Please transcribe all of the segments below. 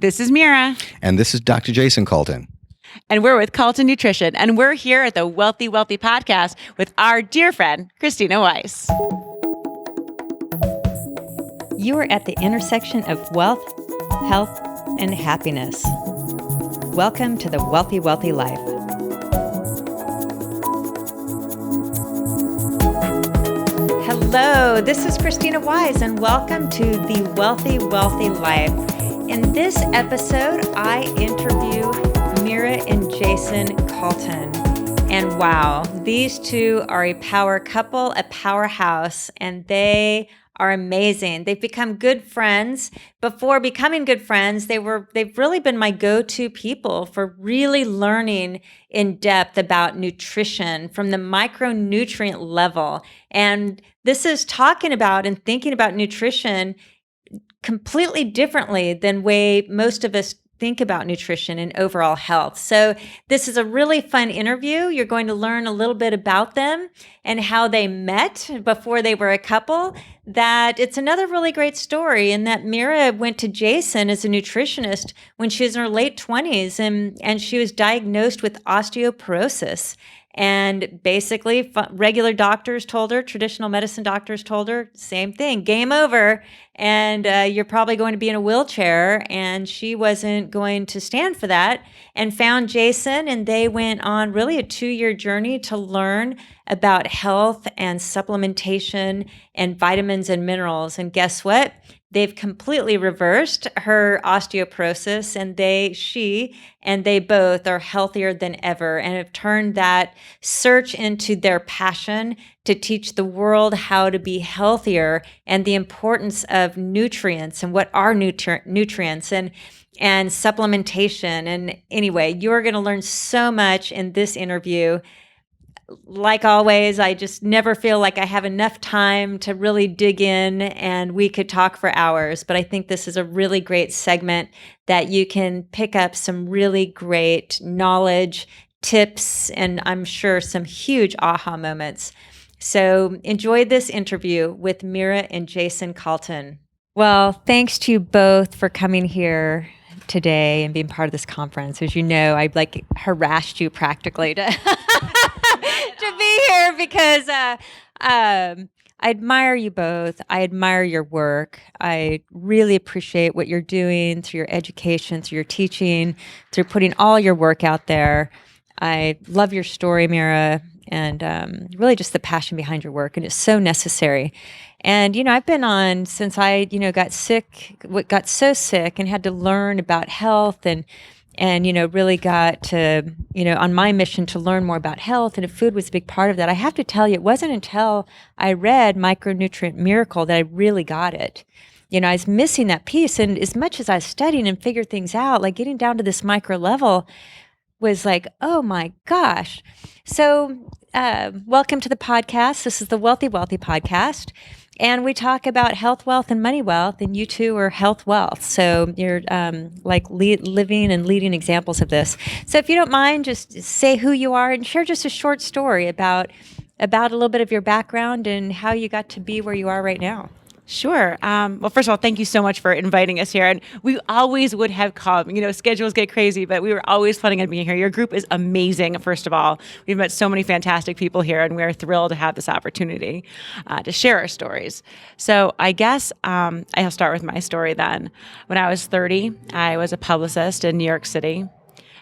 This is Mira. And this is Dr. Jayson Calton. And we're with Calton Nutrition. And we're here at the Wealthy Wellthy podcast with our dear friend, Krisstina Weiss. You are at the intersection of wealth, health, and happiness. Welcome to the Wealthy Wellthy Life. Hello, this is Krisstina Weiss, and welcome to the Wealthy Wellthy Life. In this episode, I interview Mira and Jayson Calton. And wow, these two are a power couple, a powerhouse, and they are amazing. They've become good friends. Before becoming good friends, they've really been my go-to people for really learning in depth about nutrition from the micronutrient level. And this is talking about and thinking about nutrition completely differently than way most of us think about nutrition and overall health. So this is a really fun interview. You're going to learn a little bit about them and how they met before they were a couple. That it's another really great story, and that Mira went to Jayson as a nutritionist when she was in her late 20s, and she was diagnosed with osteoporosis. And basically, regular doctors told her, traditional medicine doctors told her, same thing, game over, and you're probably going to be in a wheelchair. And she wasn't going to stand for that, and found Jayson, and they went on really a 2-year journey to learn about health and supplementation and vitamins and minerals. And guess what? They've completely reversed her osteoporosis, and they both are healthier than ever and have turned that search into their passion to teach the world how to be healthier and the importance of nutrients and what are nutrients and supplementation. And anyway, you're going to learn so much in this interview. Like always, I just never feel like I have enough time to really dig in, and we could talk for hours. But I think this is a really great segment that you can pick up some really great knowledge, tips, and I'm sure some huge aha moments. So enjoy this interview with Mira and Jayson Calton. Well, thanks to you both for coming here today and being part of this conference. As you know, I harassed you practically to to be here because I admire you both. I admire your work. I really appreciate what you're doing through your education, through your teaching, through putting all your work out there. I love your story, Mira, and really just the passion behind your work, and it's so necessary. And, I've been on since I, got so sick and had to learn about health and really got to, on my mission to learn more about health, and food was a big part of that. I have to tell you, it wasn't until I read Micronutrient Miracle that I really got it. I was missing that piece. And as much as I was studying and figured things out, like getting down to this micro level was like, oh my gosh. So welcome to the podcast. This is the Wealthy Wellthy podcast. And we talk about health, wealth, and money wealth, and you two are health wealth. So you're living and leading examples of this. So if you don't mind, just say who you are and share just a short story about a little bit of your background and how you got to be where you are right now. Sure. Well, first of all, thank you so much for inviting us here. And we always would have come. Schedules get crazy, but we were always planning on being here. Your group is amazing, first of all. We've met so many fantastic people here, and we're thrilled to have this opportunity to share our stories. So I guess I'll start with my story then. When I was 30, I was a publicist in New York City,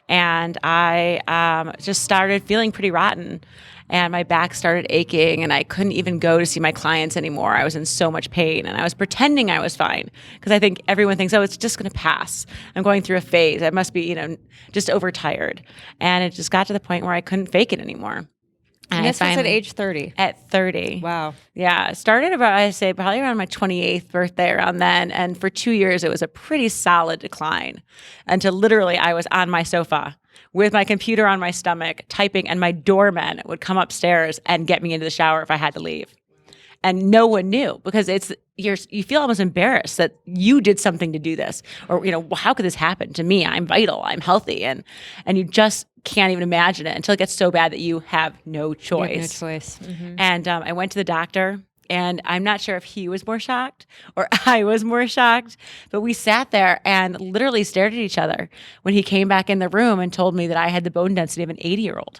and I just started feeling pretty rotten. And my back started aching, and I couldn't even go to see my clients anymore. I was in so much pain, and I was pretending I was fine because I think everyone thinks, oh, it's just going to pass. I'm going through a phase. I must be, just overtired. And it just got to the point where I couldn't fake it anymore. And this was at age 30. At 30. Wow. Yeah. It started probably around my 28th birthday around then. And for 2 years, it was a pretty solid decline until literally I was on my sofa with my computer on my stomach, typing, and my doorman would come upstairs and get me into the shower if I had to leave. And no one knew because you feel almost embarrassed that you did something to do this, or how could this happen to me? I'm vital, I'm healthy, and you just can't even imagine it until it gets so bad that you have no choice. You have no choice. Mm-hmm. And I went to the doctor And I'm not sure if he was more shocked or I was more shocked, but we sat there and literally stared at each other when he came back in the room and told me that I had the bone density of an 80-year-old.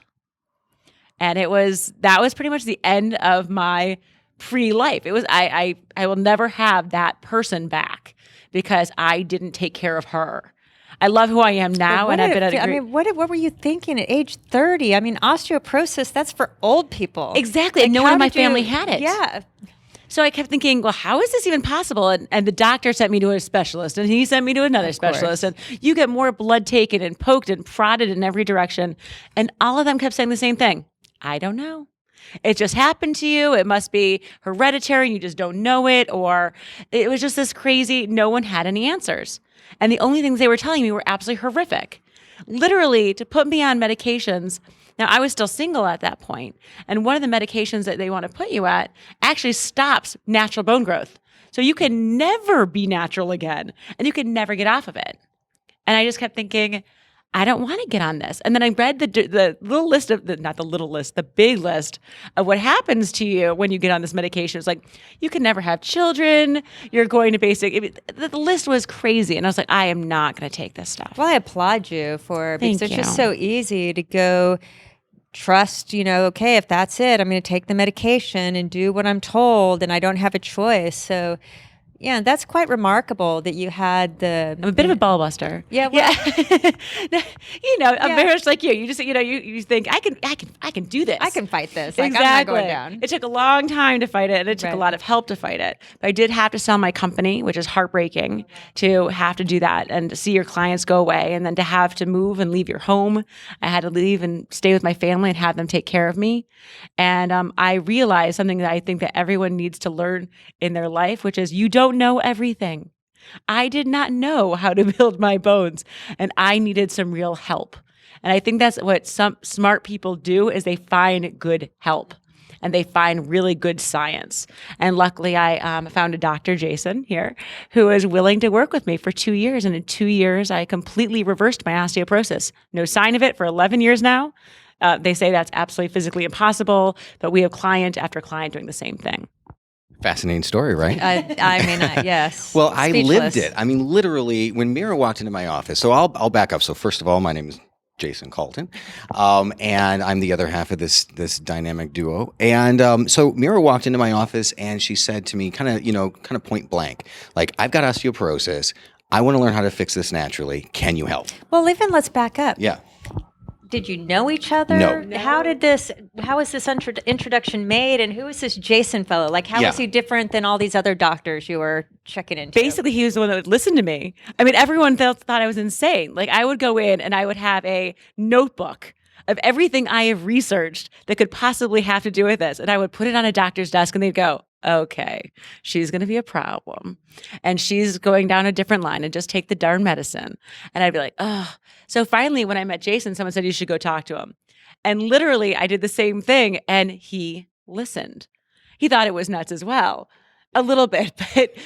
And that was pretty much the end of my pre-life. It was, I will never have that person back because I didn't take care of her. I love who I am now, and I've been at a great... what were you thinking at age 30? I mean, osteoporosis, that's for old people. Exactly, and no one in my family had it. Yeah. So I kept thinking, well, how is this even possible? And the doctor sent me to a specialist, and he sent me to another specialist, and you get more blood taken and poked and prodded in every direction. And all of them kept saying the same thing. I don't know. It just happened to you. It must be hereditary, and you just don't know it. Or it was just this crazy, no one had any answers. And the only things they were telling me were absolutely horrific. Literally, to put me on medications. Now, I was still single at that point, and one of the medications that they want to put you at actually stops natural bone growth. So you can never be natural again, and you can never get off of it. And I just kept thinking, I don't want to get on this. And then I read the little list of, not the little list, the big list of what happens to you when you get on this medication. It's like, you can never have children. You're going to the list was crazy. And I was like, I am not going to take this stuff. Well, I applaud you because it's just so easy to go trust, okay, if that's it, I'm going to take the medication and do what I'm told, and I don't have a choice. So yeah, that's quite remarkable that you had I'm a bit of a ball buster. Yeah, well, I'm very much like you. You just, you think I can do this. I can fight this. Exactly. Like, I'm not going down. It took a long time to fight it, and it took a lot of help to fight it. But I did have to sell my company, which is heartbreaking to have to do that and to see your clients go away, and then to have to move and leave your home. I had to leave and stay with my family and have them take care of me. And I realized something that I think that everyone needs to learn in their life, which is you don't know everything. I did not know how to build my bones, and I needed some real help. And I think that's what some smart people do is they find good help and they find really good science. And luckily I found a Dr. Jayson here who is willing to work with me for 2 years. And in 2 years, I completely reversed my osteoporosis. No sign of it for 11 years now. They say that's absolutely physically impossible, but we have client after client doing the same thing. Fascinating story, right? Yes. Well, Speechless. I lived it. I mean, literally, when Mira walked into my office, so I'll back up. So first of all, my name is Jayson Calton, and I'm the other half of this dynamic duo. And so Mira walked into my office, and she said to me, kind of point blank, like, I've got osteoporosis. I want to learn how to fix this naturally. Can you help? Well, let's back up. Yeah. Did you know each other? No. How was this introduction made, and who is this Jayson fellow? Like, how is he different than all these other doctors you were checking into? Basically, he was the one that would listen to me. I mean, everyone thought I was insane. Like, I would go in and I would have a notebook of everything I have researched that could possibly have to do with this. And I would put it on a doctor's desk, and they'd go, okay, she's going to be a problem, and she's going down a different line, and just take the darn medicine. And I'd be like, oh. So finally, when I met Jayson, someone said, you should go talk to him. And literally, I did the same thing, and he listened. He thought it was nuts as well, a little bit.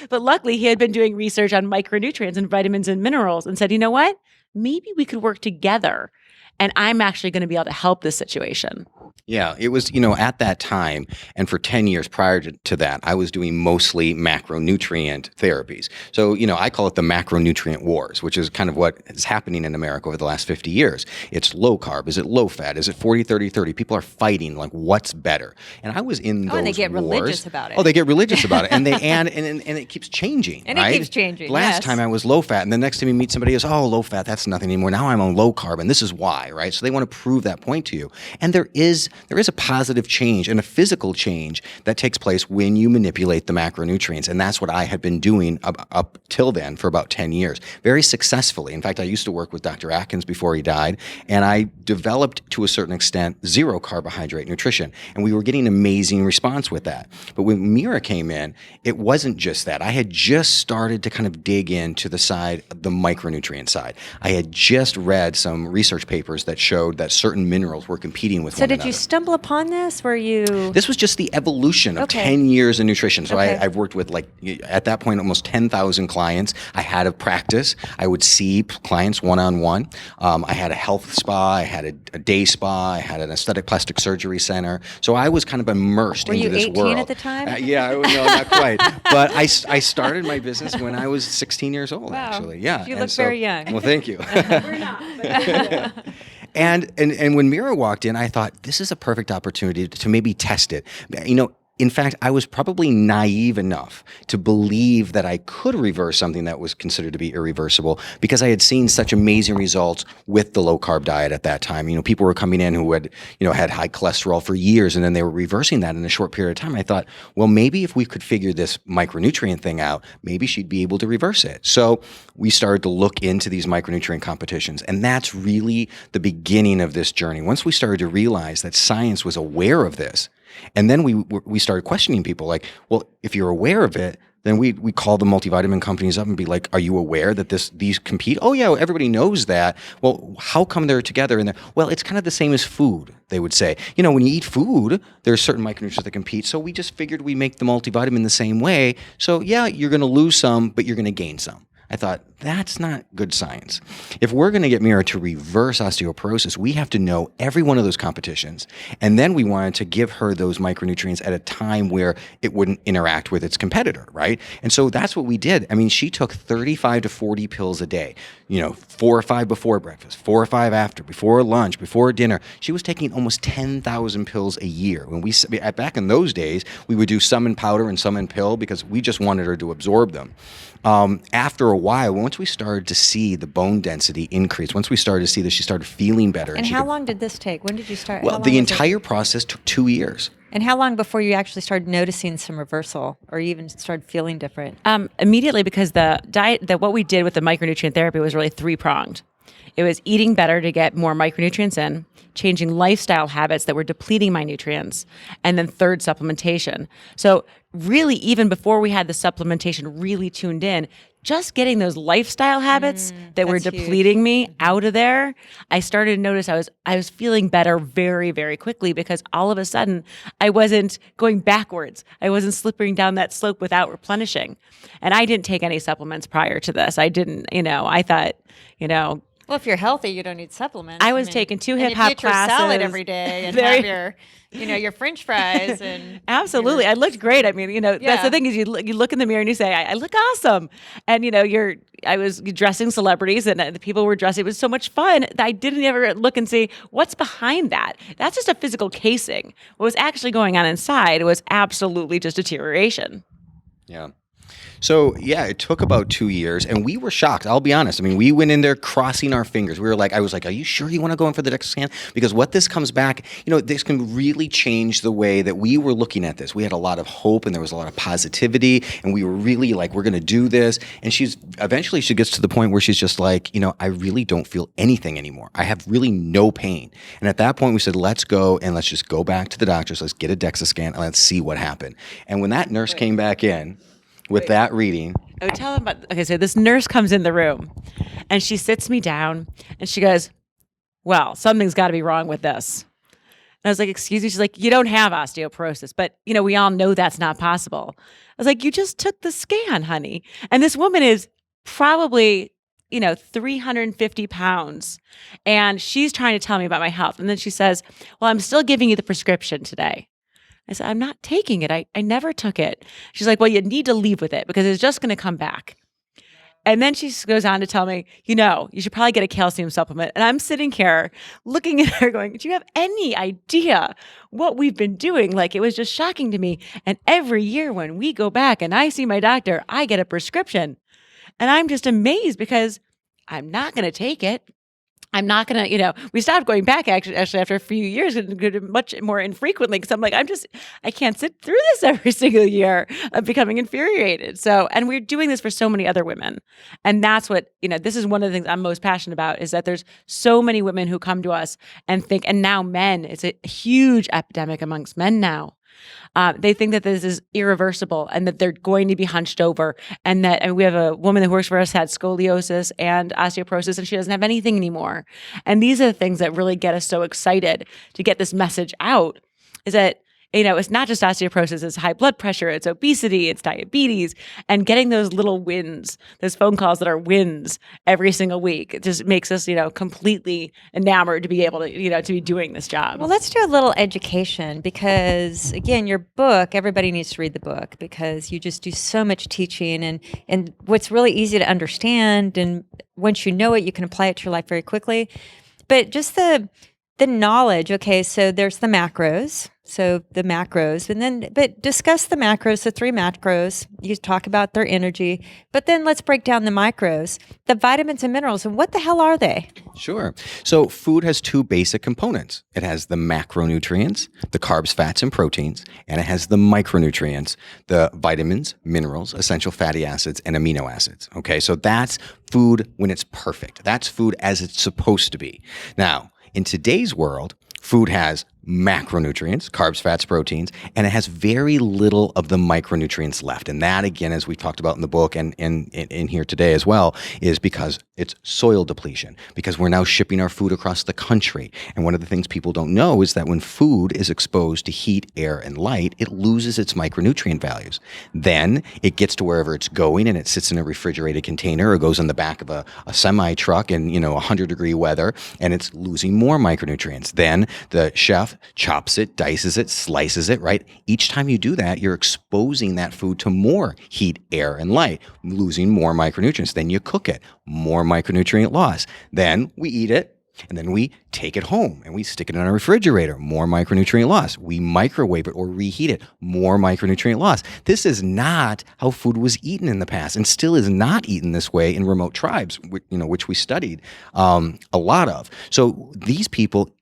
But luckily, he had been doing research on micronutrients and vitamins and minerals and said, you know what? Maybe we could work together, and I'm actually going to be able to help this situation. Yeah, it was, at that time, and for 10 years prior to that, I was doing mostly macronutrient therapies. So, I call it the macronutrient wars, which is kind of what is happening in America over the last 50 years. It's low carb. Is it low fat? Is it 40-30-30? People are fighting, like, what's better? And I was in those wars. And they get religious about it. Oh, they get religious about it. And and it keeps changing, and right? It keeps changing, Last time I was low fat, and the next time you meet somebody else, oh, low fat, that's nothing anymore. Now I'm on low carb, and this is why, right? So they want to prove that point to you. And there is a positive change and a physical change that takes place when you manipulate the macronutrients. And that's what I had been doing up till then for about 10 years, very successfully. In fact, I used to work with Dr. Atkins before he died, and I developed, to a certain extent, zero carbohydrate nutrition. And we were getting amazing response with that. But when Mira came in, it wasn't just that. I had just started to kind of dig into the micronutrient side. I had just read some research papers papers that showed that certain minerals were competing with So one did another. you stumble upon this? Were you? This was just the evolution of Okay. 10 years in nutrition. So Okay. I've worked with, like, at that point, almost 10,000 clients. I had a practice. I would see clients one-on-one. I had a health spa. I had a day spa. I had an aesthetic plastic surgery center. So I was kind of immersed Were into you this 18 world. at the time? Yeah, no, not quite. But I started my business when I was 16 years old, Wow. actually. Yeah. You And look so- very young. Well, thank you. We're not. But And when Mira walked in, I thought, this is a perfect opportunity to maybe test it. In fact, I was probably naive enough to believe that I could reverse something that was considered to be irreversible because I had seen such amazing results with the low carb diet at that time. People were coming in who had, had high cholesterol for years, and then they were reversing that in a short period of time. I thought, well, maybe if we could figure this micronutrient thing out, maybe she'd be able to reverse it. So we started to look into these micronutrient competitions, and that's really the beginning of this journey. Once we started to realize that science was aware of this, and then we started questioning people like, well, if you're aware of it, then we call the multivitamin companies up and be like, are you aware that these compete? Oh yeah, everybody knows that. Well, how come they're together? And well, it's kind of the same as food, they would say. When you eat food, there's certain micronutrients that compete. So we just figured we make the multivitamin the same way. So yeah, you're going to lose some, but you're going to gain some. I thought, that's not good science. If we're going to get Mira to reverse osteoporosis, we have to know every one of those competitions. And then we wanted to give her those micronutrients at a time where it wouldn't interact with its competitor, right? And so that's what we did. I mean, she took 35 to 40 pills a day, 4 or 5 before breakfast, 4 or 5 after, before lunch, before dinner. She was taking almost 10,000 pills a year. Back in those days, we would do some in powder and some in pill because we just wanted her to absorb them. After a while, once we started to see the bone density increase, once we started to see that she started feeling better. And how long did this take? When did you start? Well, the entire process took 2 years. And how long before you actually started noticing some reversal or even started feeling different? Immediately, because the diet, what we did with the micronutrient therapy was really three-pronged. It was eating better to get more micronutrients in, changing lifestyle habits that were depleting my nutrients, and then third, supplementation. So really, even before we had the supplementation really tuned in, just getting those lifestyle habits that were depleting me out of there, I started to notice I was feeling better very, very quickly because all of a sudden I wasn't going backwards. I wasn't slipping down that slope without replenishing. And I didn't take any supplements prior to this. I didn't, I thought, Well, if you're healthy, you don't need supplements. I was taking 2 hip hop eat your classes salad every day and have your, your French fries and Absolutely. I looked great. I mean, that's the thing is you look in the mirror and you say, I look awesome. And, I was dressing celebrities and the people were dressing. It was so much fun. I didn't ever look and see what's behind that. That's just a physical casing. What was actually going on inside was absolutely just deterioration. Yeah. So yeah, it took about 2 years, and we were shocked. I'll be honest. I mean, we went in there crossing our fingers. I was like, "Are you sure you want to go in for the DEXA scan?" Because what this comes back, this can really change the way that we were looking at this. We had a lot of hope, and there was a lot of positivity, and we were really like, "We're going to do this." And eventually she gets to the point where she's just like, "I really don't feel anything anymore. I have really no pain." And at that point, we said, "Let's go and let's just go back to the doctors. Let's get a DEXA scan and let's see what happened." And when that nurse came back in. With that reading. I would tell them so this nurse comes in the room and she sits me down and she goes, well, something's got to be wrong with this. And I was like, excuse me? She's like, you don't have osteoporosis, but we all know that's not possible. I was like, you just took the scan, honey. And this woman is probably, 350 pounds. And she's trying to tell me about my health. And then she says, well, I'm still giving you the prescription today. I said, I'm not taking it. I never took it. She's like, well, you need to leave with it because it's just going to come back. And then she goes on to tell me, you should probably get a calcium supplement. And I'm sitting here looking at her going, do you have any idea what we've been doing? Like, it was just shocking to me. And every year when we go back and I see my doctor, I get a prescription. And I'm just amazed because I'm not going to take it. I'm not going to, we stopped going back actually after a few years and much more infrequently because I'm like, I can't sit through this every single year of becoming infuriated. So, and we're doing this for so many other women. And that's what, this is one of the things I'm most passionate about is that there's so many women who come to us and think, and now men, it's a huge epidemic amongst men now. They think that this is irreversible and that they're going to be hunched over, and that we have a woman that works for us had scoliosis and osteoporosis, and she doesn't have anything anymore. And these are the things that really get us so excited to get this message out, is that it's not just osteoporosis, it's high blood pressure, it's obesity, it's diabetes, and getting those little wins, those phone calls that are wins every single week, it just makes us, completely enamored to be able to, to be doing this job. Well, let's do a little education because, again, your book, everybody needs to read the book because you just do so much teaching and what's really easy to understand. And once you know it, you can apply it to your life very quickly. But just the knowledge, okay, so there's the macros. So the macros, but discuss the macros, the 3 macros. You talk about their energy, but then let's break down the micros, the vitamins and minerals, and what the hell are they? Sure. So food has 2 basic components. It has the macronutrients, the carbs, fats, and proteins, and it has the micronutrients, the vitamins, minerals, essential fatty acids, and amino acids. Okay, so that's food when it's perfect. That's food as it's supposed to be. Now, in today's world, food has macronutrients, carbs, fats, proteins, and it has very little of the micronutrients left. And that, again, as we talked about in the book and in here today as well, is because it's soil depletion, because we're now shipping our food across the country. And one of the things people don't know is that when food is exposed to heat, air, and light, it loses its micronutrient values. Then it gets to wherever it's going and it sits in a refrigerated container or goes on the back of a semi truck in 100-degree weather, and it's losing more micronutrients. Then the chef chops it, dices it, slices it, right? Each time you do that, you're exposing that food to more heat, air, and light, losing more micronutrients. Then you cook it, more micronutrient loss. Then we eat it, and then we take it home and we stick it in our refrigerator, more micronutrient loss. We microwave it or reheat it, more micronutrient loss. This is not how food was eaten in the past and still is not eaten this way in remote tribes, which we studied a lot of. So these people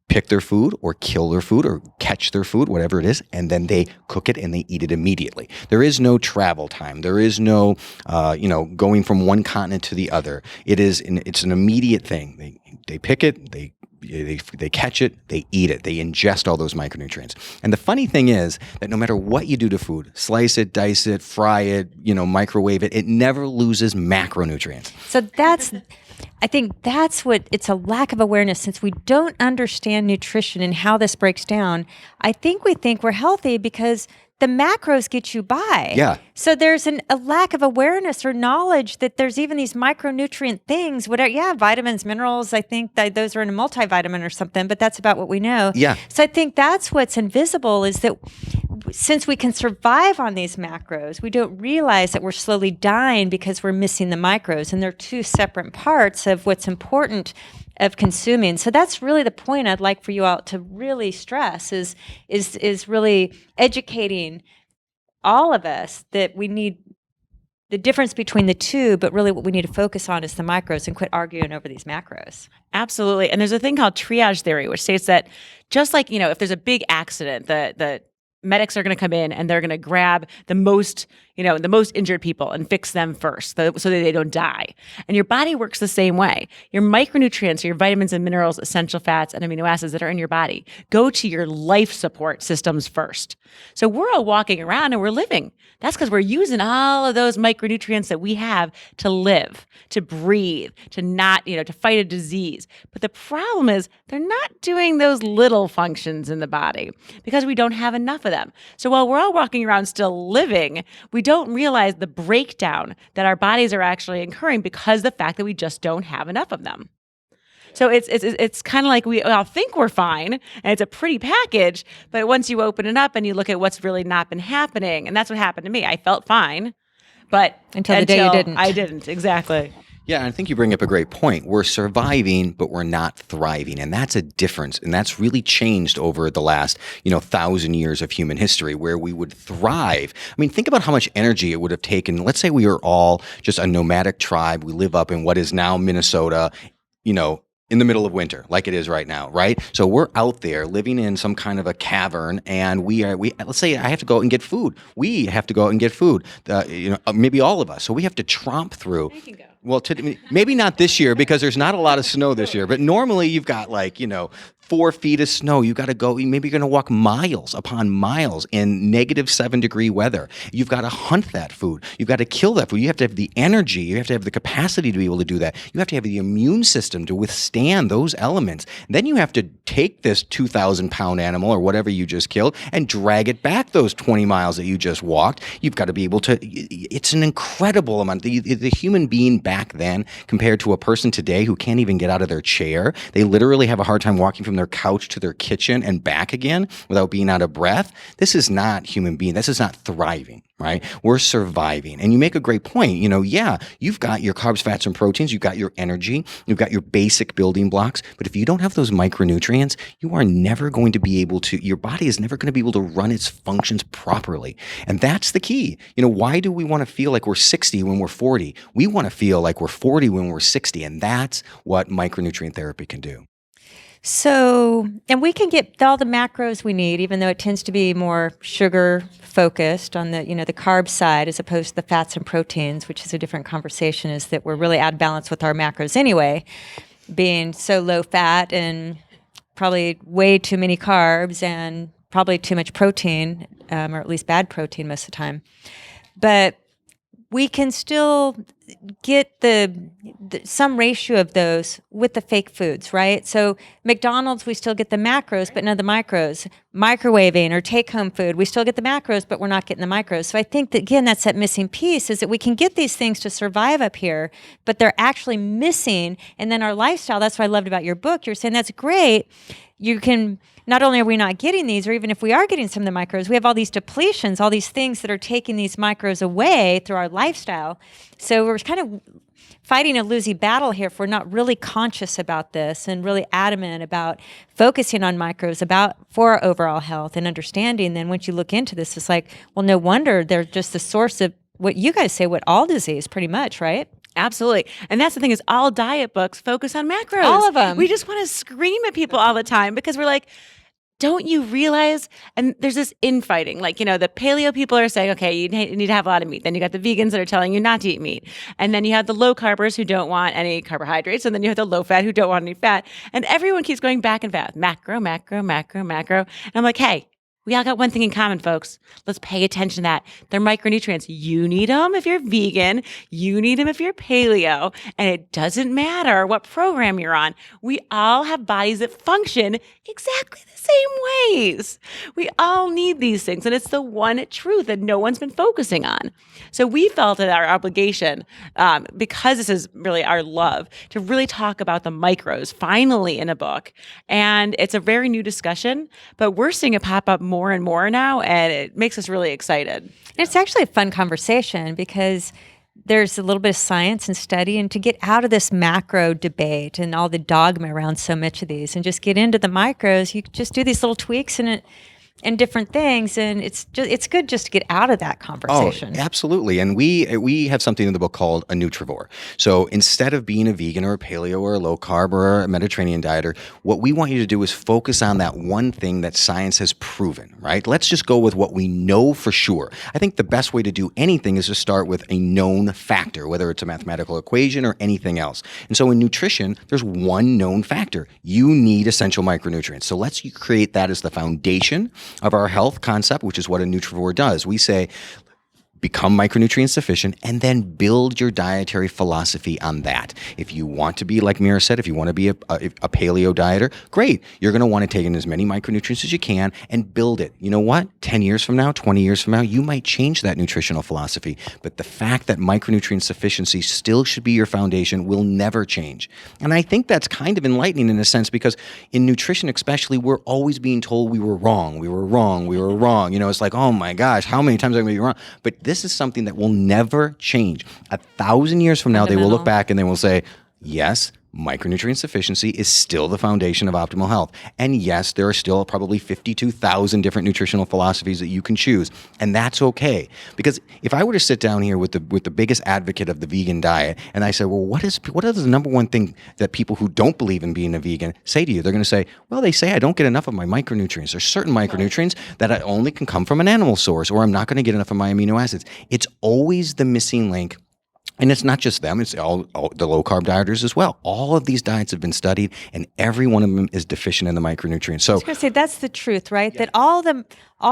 pick their food or kill their food or catch their food, whatever it is, and then they cook it and they eat it immediately. There is no travel time. There is no, going from one continent to the other. It's an immediate thing. They pick it, they catch it, they eat it, they ingest all those micronutrients. And the funny thing is that no matter what you do to food, slice it, dice it, fry it, microwave it, it never loses macronutrients. So I think that's what it's a lack of awareness since we don't understand nutrition and how this breaks down. I think we think we're healthy because the macros get you by. Yeah. So there's a lack of awareness or knowledge that there's even these micronutrient things, whatever. Yeah, vitamins, minerals, I think that those are in a multivitamin or something, but that's about what we know. Yeah. So I think that's what's invisible is that since we can survive on these macros, we don't realize that we're slowly dying because we're missing the micros. And they're 2 separate parts of what's important of consuming. So that's really the point I'd like for you all to really stress is really educating all of us that we need the difference between the 2, but really what we need to focus on is the micros and quit arguing over these macros. Absolutely. And there's a thing called triage theory, which states that just like, if there's a big accident, the medics are going to come in and they're going to grab the most injured people and fix them first so that they don't die. And your body works the same way. Your micronutrients, your vitamins and minerals, essential fats, and amino acids that are in your body go to your life support systems first. So we're all walking around and we're living. That's because we're using all of those micronutrients that we have to live, to breathe, to not, to fight a disease. But the problem is they're not doing those little functions in the body because we don't have enough of them. So while we're all walking around still living, we don't realize the breakdown that our bodies are actually incurring because of the fact that we just don't have enough of them. So it's kind of like we all think we're fine and it's a pretty package, but once you open it up and you look at what's really not been happening, and that's what happened to me. I felt fine, but until the day you didn't. I didn't, exactly. Yeah, and I think you bring up a great point. We're surviving, but we're not thriving. And that's a difference. And that's really changed over the last, 1,000 years of human history where we would thrive. I mean, think about how much energy it would have taken. Let's say we were all just a nomadic tribe. We live up in what is now Minnesota, in the middle of winter, like it is right now, right? So we're out there living in some kind of a cavern, and we let's say I have to go out and get food. We have to go out and get food. Maybe all of us. So we have to tromp through. You can go. Well, maybe not this year because there's not a lot of snow this year. But normally you've got 4 4 feet of snow. You got to go, maybe you're going to walk miles upon miles in -7-degree weather. You've got to hunt that food. You've got to kill that food. You have to have the energy. You have to have the capacity to be able to do that. You have to have the immune system to withstand those elements. Then you have to take this 2,000-pound animal or whatever you just killed and drag it back those 20 miles that you just walked. You've got to be able to, it's an incredible amount. The human being back then compared to a person today who can't even get out of their chair, they literally have a hard time walking from their couch to their kitchen and back again without being out of breath. This is not human being. This is not thriving, right? We're surviving. And you make a great point. Yeah, you've got your carbs, fats, and proteins. You've got your energy. You've got your basic building blocks. But if you don't have those micronutrients, you are never going to be able to, your body is never going to be able to run its functions properly. And that's the key. Why do we want to feel like we're 60 when we're 40? We want to feel like we're 40 when we're 60. And that's what micronutrient therapy can do. So, and we can get all the macros we need, even though it tends to be more sugar focused on the, the carb side as opposed to the fats and proteins, which is a different conversation, is that we're really out of balance with our macros anyway, being so low fat and probably way too many carbs and probably too much protein, or at least bad protein most of the time. But we can still get the some ratio of those with the fake foods, right? So McDonald's, we still get the macros, but none of the micros. Microwaving or take-home food, we still get the macros, but we're not getting the micros. So I think that, again, that's that missing piece, is that we can get these things to survive up here, but they're actually missing. And then our lifestyle, that's what I loved about your book. You're saying that's great. You can, not only are we not getting these, or even if we are getting some of the micros, we have all these depletions, all these things that are taking these micros away through our lifestyle. So we're kind of fighting a losing battle here if we're not really conscious about this and really adamant about focusing on micros for our overall health and understanding. Then once you look into this, it's like, well, no wonder they're just the source of what you guys say, what all disease pretty much, right? Absolutely. And that's the thing, is all diet books focus on macros. All of them. We just want to scream at people all the time because we're like, don't you realize? And there's this infighting. Like, the paleo people are saying, okay, you need to have a lot of meat. Then you got the vegans that are telling you not to eat meat. And then you have the low carbers who don't want any carbohydrates. And then you have the low fat who don't want any fat. And everyone keeps going back and forth. Macro, macro, macro, macro. And I'm like, hey, we all got one thing in common, folks. Let's pay attention to that. They're micronutrients. You need them if you're vegan. You need them if you're paleo. And it doesn't matter what program you're on. We all have bodies that function exactly the same ways. We all need these things. And it's the one truth that no one's been focusing on. So we felt it our obligation, because this is really our love, to really talk about the micros finally in a book. And it's a very new discussion, but we're seeing it pop up more and more now, and it makes us really excited. And it's actually a fun conversation because there's a little bit of science and study, and to get out of this macro debate and all the dogma around so much of these and just get into the micros, you just do these little tweaks and different things, and it's good just to get out of that conversation. Oh, absolutely. And we have something in the book called a Nutrivore. So instead of being a vegan or a paleo or a low carb or a Mediterranean dieter, what we want you to do is focus on that one thing that science has proven, right? Let's just go with what we know for sure. I think the best way to do anything is to start with a known factor, whether it's a mathematical equation or anything else. And so in nutrition, there's one known factor. You need essential micronutrients. So let's create that as the foundation of our health concept, which is what a Nutrivore does. We say, become micronutrient sufficient, and then build your dietary philosophy on that. If you want to be, like Mira said, if you want to be a paleo dieter, great. You're going to want to take in as many micronutrients as you can and build it. You know what? 10 years from now, 20 years from now, you might change that nutritional philosophy. But the fact that micronutrient sufficiency still should be your foundation will never change. And I think that's kind of enlightening in a sense, because in nutrition especially, we're always being told we were wrong, we were wrong, we were wrong. It's like, oh my gosh, how many times am I going to be wrong? But this is something that will never change. 1,000 years from now, they will look back and they will say, yes, micronutrient sufficiency is still the foundation of optimal health. And yes, there are still probably 52,000 different nutritional philosophies that you can choose. And that's okay. Because if I were to sit down here with the biggest advocate of the vegan diet, and I said, well, what is the number one thing that people who don't believe in being a vegan say to you? They're going to say, well, they say I don't get enough of my micronutrients. There's certain micronutrients that I only can come from an animal source, or I'm not going to get enough of my amino acids. It's always the missing link And it's not just them, it's all the low-carb dieters as well. All of these diets have been studied, and every one of them is deficient in the micronutrients. So I was going to say, that's the truth, right? Yeah. That all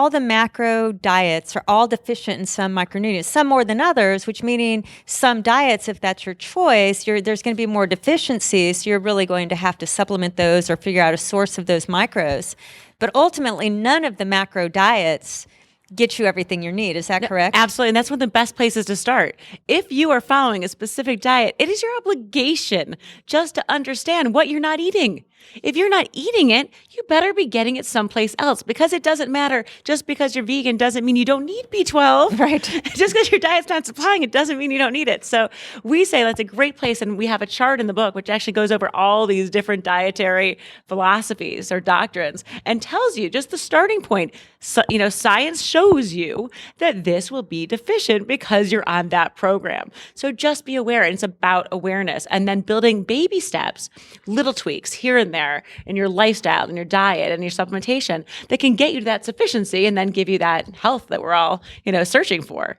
the macro diets are all deficient in some micronutrients, some more than others, which meaning some diets, if that's your choice, there's going to be more deficiencies. So you're really going to have to supplement those or figure out a source of those micros. But ultimately, none of the macro diets get you everything you need. Is that correct? Absolutely. And that's one of the best places to start. If you are following a specific diet, it is your obligation just to understand what you're not eating. If you're not eating it, you better be getting it someplace else, because it doesn't matter. Just because you're vegan doesn't mean you don't need B12. Right. Just because your diet's not supplying it doesn't mean you don't need it. So we say that's a great place. And we have a chart in the book which actually goes over all these different dietary philosophies or doctrines and tells you just the starting point. So, science shows you that this will be deficient because you're on that program. So just be aware. And it's about awareness, and then building baby steps, little tweaks here and there in your lifestyle and your diet and your supplementation that can get you to that sufficiency and then give you that health that we're all, searching for.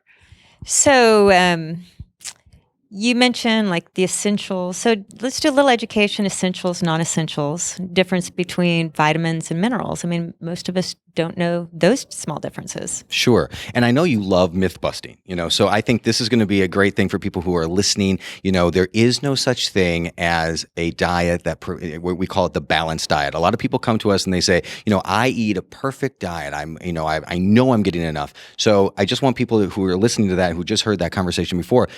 So you mentioned like the essentials. So let's do a little education, essentials, non-essentials, difference between vitamins and minerals. I mean, most of us don't know those small differences. Sure. And I know you love myth busting, so I think this is going to be a great thing for people who are listening. There is no such thing as a diet we call it the balanced diet. A lot of people come to us and they say, I eat a perfect diet. I know I'm getting enough. So I just want people who are listening to that, who just heard that conversation before,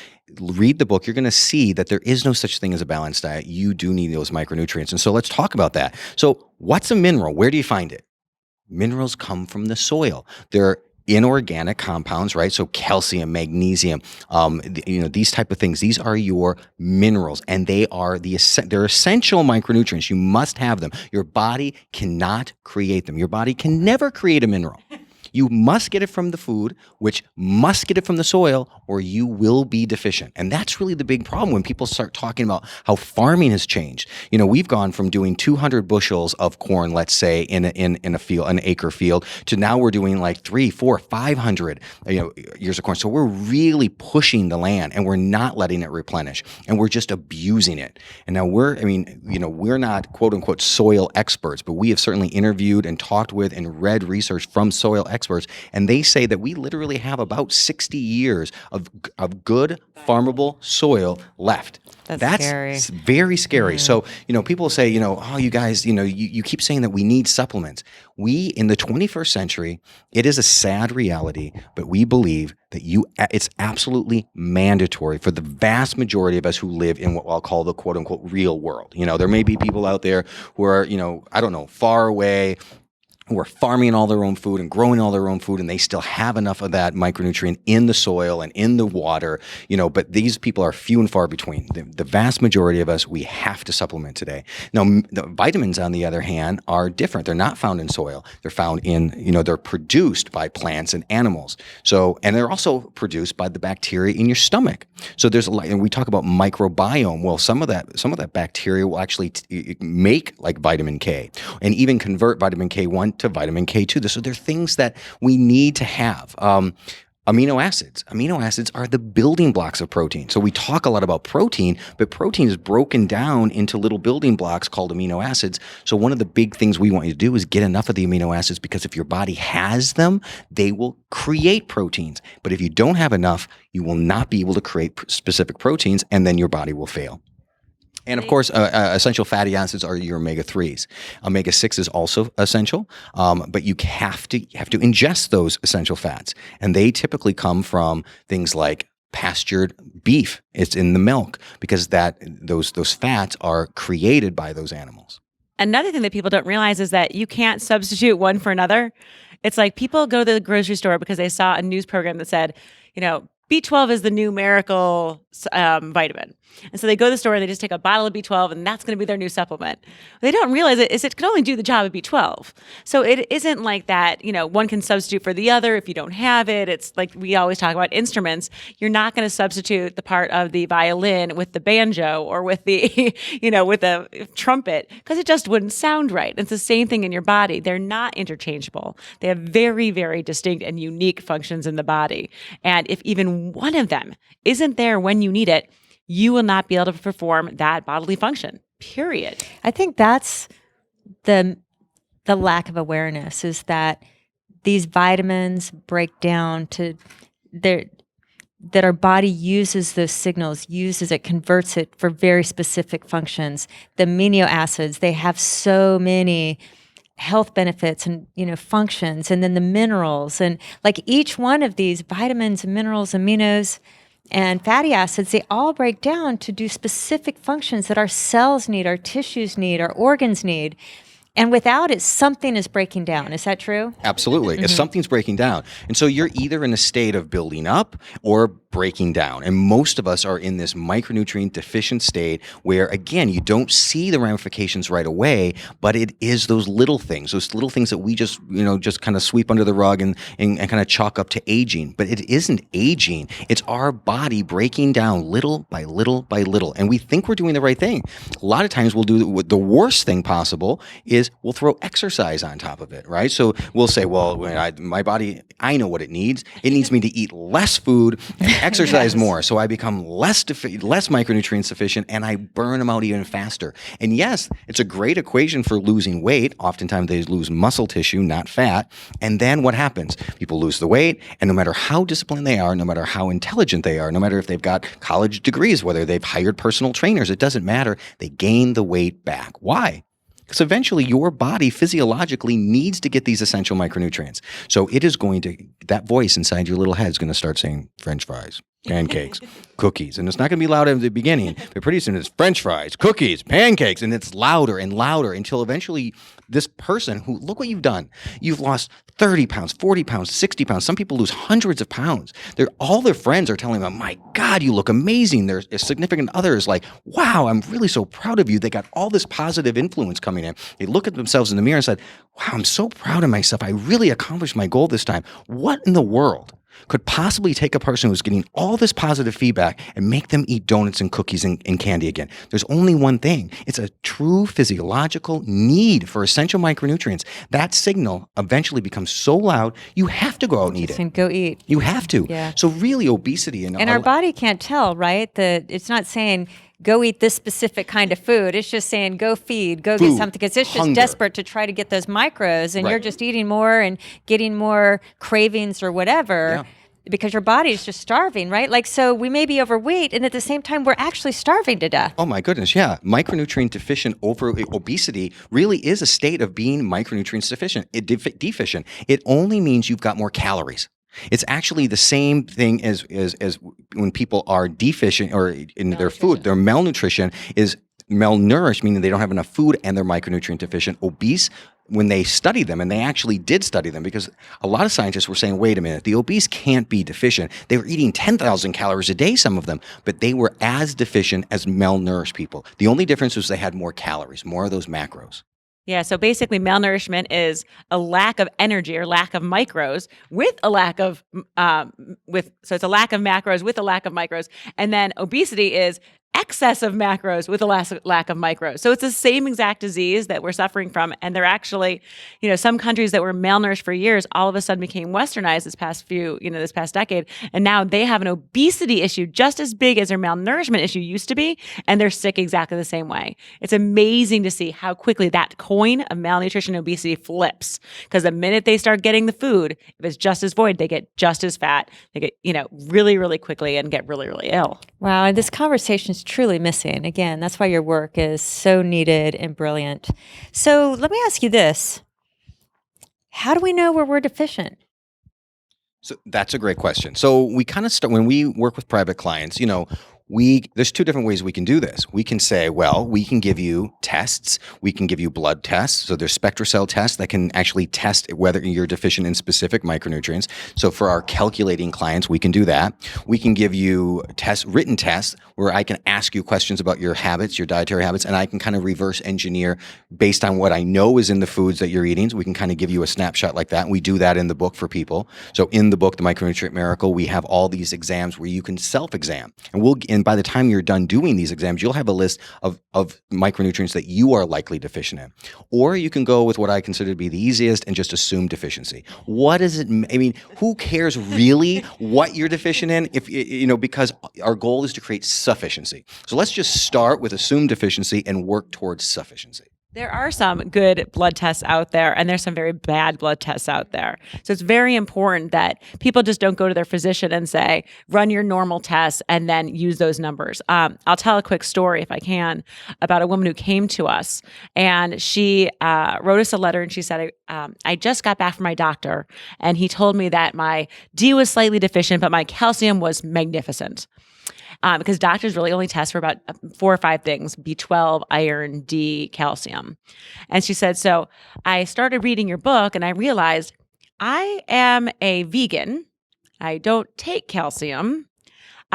read the book. You're going to see that there is no such thing as a balanced diet. You do need those micronutrients. And so let's talk about that. So what's a mineral? Where do you find it? Minerals come from the soil. They're inorganic compounds, right? So calcium, magnesium, these type of things. These are your minerals, and they're essential micronutrients. You must have them. Your body cannot create them. Your body can never create a mineral. You must get it from the food, which must get it from the soil, or you will be deficient. And that's really the big problem when people start talking about how farming has changed. We've gone from doing 200 bushels of corn, let's say, in a field, an acre field, to now we're doing like 300, 400, 500 years of corn. So we're really pushing the land, and we're not letting it replenish, and we're just abusing it. And now we're not quote unquote soil experts, but we have certainly interviewed and talked with and read research from soil experts. And they say that we literally have about 60 years of good farmable soil left. That's scary. Very scary. So, people say, you guys, you keep saying that we need supplements. We, in the 21st century, it is a sad reality, but we believe that it's absolutely mandatory for the vast majority of us who live in what I'll call the quote unquote real world. There may be people out there who are, far away, who are farming all their own food and growing all their own food, and they still have enough of that micronutrient in the soil and in the water, but these people are few and far between. The vast majority of us, we have to supplement today. Now, the vitamins, on the other hand, are different. They're not found in soil. They're found in, they're produced by plants and animals. So, and they're also produced by the bacteria in your stomach. So and we talk about microbiome. Well, some of that bacteria will actually make like vitamin K and even convert vitamin K1 to vitamin K2. So they're things that we need to have. Amino acids. Amino acids are the building blocks of protein. So we talk a lot about protein, but protein is broken down into little building blocks called amino acids. So one of the big things we want you to do is get enough of the amino acids, because if your body has them, they will create proteins. But if you don't have enough, you will not be able to create specific proteins, and then your body will fail. And of course, essential fatty acids are your omega-3s. Omega-6 is also essential, but you have to ingest those essential fats. And they typically come from things like pastured beef. It's in the milk, because those fats are created by those animals. Another thing that people don't realize is that you can't substitute one for another. It's like people go to the grocery store because they saw a news program that said, B12 is the new miracle vitamin. And so they go to the store and they just take a bottle of B12 and that's going to be their new supplement. What they don't realize it can only do the job of B12. So it isn't like that, one can substitute for the other if you don't have it. It's like we always talk about instruments. You're not going to substitute the part of the violin with the banjo or with the, with the trumpet because it just wouldn't sound right. It's the same thing in your body. They're not interchangeable. They have very, very distinct and unique functions in the body. And if even one of them isn't there when you need it, you will not be able to perform that bodily function, period. I think that's the lack of awareness, is that these vitamins break down to that our body uses those signals, converts it for very specific functions. The amino acids, they have so many health benefits and functions, and then the minerals, and like each one of these vitamins and minerals, aminos, and fatty acids, they all break down to do specific functions that our cells need, our tissues need, our organs need. And without it, something is breaking down. Is that true? Absolutely. If something's breaking down. And so you're either in a state of building up or breaking down. And most of us are in this micronutrient deficient state where, again, you don't see the ramifications right away, but it is those little things that we just kind of sweep under the rug and kind of chalk up to aging. But it isn't aging. It's our body breaking down little by little by little. And we think we're doing the right thing. A lot of times we'll do the worst thing possible is we'll throw exercise on top of it, right? So we'll say, well, my body, I know what it needs. It needs me to eat less food and exercise more. So I become less micronutrient sufficient and I burn them out even faster. And yes, it's a great equation for losing weight. Oftentimes they lose muscle tissue, not fat. And then what happens? People lose the weight, and no matter how disciplined they are, no matter how intelligent they are, no matter if they've got college degrees, whether they've hired personal trainers, it doesn't matter. They gain the weight back. Why? Because eventually your body physiologically needs to get these essential micronutrients. So it is that voice inside your little head is going to start saying French fries, pancakes, cookies. And it's not going to be loud at the beginning, but pretty soon it's French fries, cookies, pancakes, and it's louder and louder until eventually this person who, look what you've done. You've lost 30 pounds, 40 pounds, 60 pounds. Some people lose hundreds of pounds. All their friends are telling them, my God, you look amazing. There's significant others like, wow, I'm really so proud of you. They got all this positive influence coming in. They look at themselves in the mirror and said, wow, I'm so proud of myself. I really accomplished my goal this time. What in the world could possibly take a person who's getting all this positive feedback and make them eat donuts and cookies and candy again? There's only one thing. It's a true physiological need for essential micronutrients. That signal eventually becomes so loud, you have to go out and eat it. And go eat. You have to. Yeah. So really obesity and our body can't tell, right? It's not saying go eat this specific kind of food. It's just saying go get something, because it's just desperate to try to get those micros, and you're just eating more and getting more cravings or whatever. Because your body is just starving, right? Like, so we may be overweight, and at the same time, we're actually starving to death. Oh my goodness, yeah. Micronutrient deficient obesity really is a state of being micronutrient deficient. It only means you've got more calories. It's actually the same thing as when people are deficient or in their food. Their malnutrition is malnourished, meaning they don't have enough food, and they're micronutrient deficient. Obese, when they study them, and they actually did study them, because a lot of scientists were saying, wait a minute, the obese can't be deficient. They were eating 10,000 calories a day, some of them, but they were as deficient as malnourished people. The only difference was they had more calories, more of those macros. Yeah, so basically malnourishment is a lack of energy or lack of micros with a lack of so it's a lack of macros with a lack of micros, and then obesity is excess of macros with a lack of micros. So it's the same exact disease that we're suffering from. And they're actually, some countries that were malnourished for years all of a sudden became westernized this past decade. And now they have an obesity issue just as big as their malnourishment issue used to be. And they're sick exactly the same way. It's amazing to see how quickly that coin of malnutrition and obesity flips. Because the minute they start getting the food, if it's just as void, they get just as fat. They get, really, really quickly and get really, really ill. Wow. And this conversation is truly missing. Again, that's why your work is so needed and brilliant. So let me ask you this. How do we know where we're deficient? So that's a great question. So we kind of start, when we work with private clients, there's two different ways we can do this. We can say, well, we can give you tests. We can give you blood tests. So there's SpectraCell tests that can actually test whether you're deficient in specific micronutrients. So for our calculating clients, we can do that. We can give you written tests where I can ask you questions about your habits, your dietary habits, and I can kind of reverse engineer based on what I know is in the foods that you're eating. So we can kind of give you a snapshot like that. And we do that in the book for people. So in the book, The Micronutrient Miracle, we have all these exams where you can self-exam. And by the time you're done doing these exams, you'll have a list of micronutrients that you are likely deficient in. Or you can go with what I consider to be the easiest and just assume deficiency. What does it I mean, who cares really what you're deficient in because our goal is to create sufficiency. So let's just start with assumed deficiency and work towards sufficiency. There are some good blood tests out there, and there's some very bad blood tests out there. So it's very important that people just don't go to their physician and say, run your normal tests and then use those numbers. I'll tell a quick story, if I can, about a woman who came to us, and she wrote us a letter, and she said, I just got back from my doctor, and he told me that my D was slightly deficient, but my calcium was magnificent. Because doctors really only test for about 4 or 5 things: B12, iron, D, calcium. And she said, so I started reading your book and I realized I am a vegan. I don't take calcium.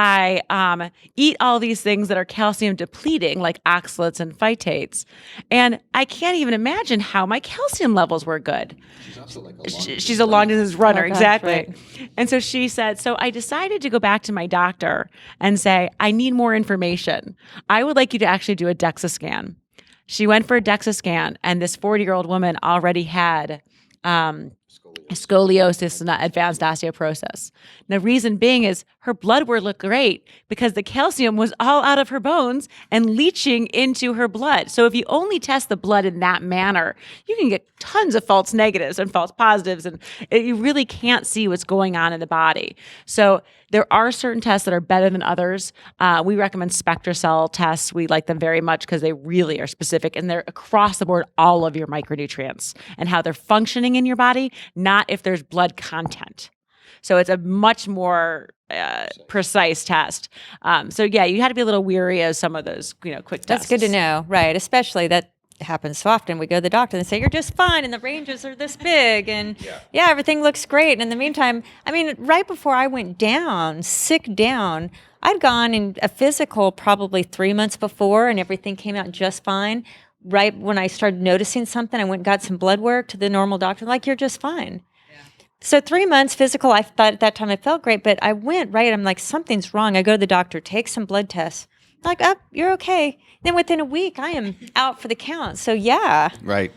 I eat all these things that are calcium depleting, like oxalates and phytates. And I can't even imagine how my calcium levels were good. She's also like she's a long distance runner, Oh, gosh, exactly. right. And so she said, so I decided to go back to my doctor and say, I need more information. I would like you to actually do a DEXA scan. She went for a DEXA scan, and this 40-year-old woman already had scoliosis and advanced osteoporosis. And the reason being is her blood work looked great because the calcium was all out of her bones and leaching into her blood. So if you only test the blood in that manner, you can get tons of false negatives and false positives, and you really can't see what's going on in the body. So there are certain tests that are better than others. We recommend SpectraCell tests. We like them very much because they really are specific, and they're across the board, all of your micronutrients and how they're functioning in your body, not if there's blood content. So it's a much more precise test. So yeah, you had to be a little weary of some of those, quick tests. That's good to know, right? Especially that happens so often. We go to the doctor and they say, you're just fine, and the ranges are this big, and yeah, everything looks great. And in the meantime, right before I went down, sick down, I'd gone in a physical probably 3 months before, and everything came out just fine. Right when I started noticing something, I went and got some blood work to the normal doctor, like, you're just fine. So 3 months physical, I thought at that time I felt great, but I went, right, I'm like, something's wrong. I go to the doctor, take some blood tests. Like, oh, you're okay. Then within a week, I am out for the count. So yeah. Right.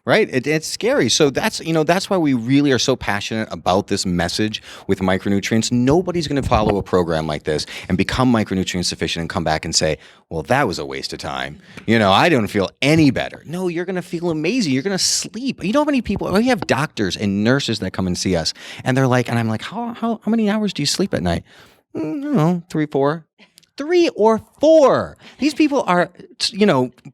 It's scary. So that's why we really are so passionate about this message with micronutrients. Nobody's going to follow a program like this and become micronutrient sufficient and come back and say, well, that was a waste of time. I don't feel any better. No, you're going to feel amazing. You're going to sleep. You know how many people, we have doctors and nurses that come and see us, and they're like, and I'm like, how many hours do you sleep at night? I don't know, 3, 4. 3 or 4. These people are,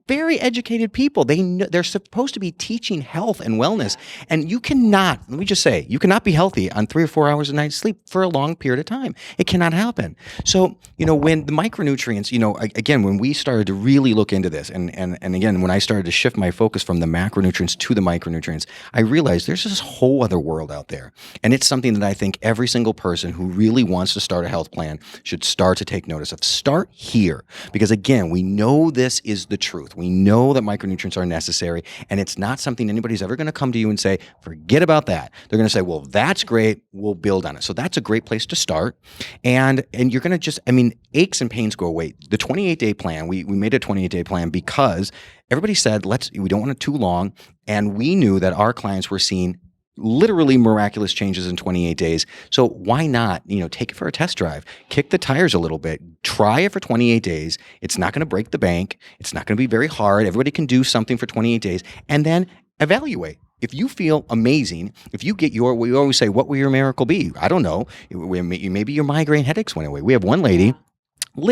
very educated people. They're supposed to be teaching health and wellness. And you cannot, let me just say, you cannot be healthy on 3 or 4 hours a night sleep for a long period of time. It cannot happen. So, when the micronutrients, again, when we started to really look into this, and again, when I started to shift my focus from the macronutrients to the micronutrients, I realized there's this whole other world out there. And it's something that I think every single person who really wants to start a health plan should start to take notice of. Start here, because again, we know this is the truth. We know that micronutrients are necessary, and it's not something anybody's ever going to come to you and say, forget about that. They're going to say, well, that's great. We'll build on it. So that's a great place to start. And you're going to just, aches and pains go away. The 28-day plan, we made a 28-day plan because everybody said, we don't want it too long. And we knew that our clients were seeing literally miraculous changes in 28 days. So why not, take it for a test drive, kick the tires a little bit, try it for 28 days. It's not going to break the bank. It's not going to be very hard. Everybody can do something for 28 days and then evaluate. If you feel amazing, if you get we always say, what will your miracle be? I don't know. Maybe your migraine headaches went away. We have one lady.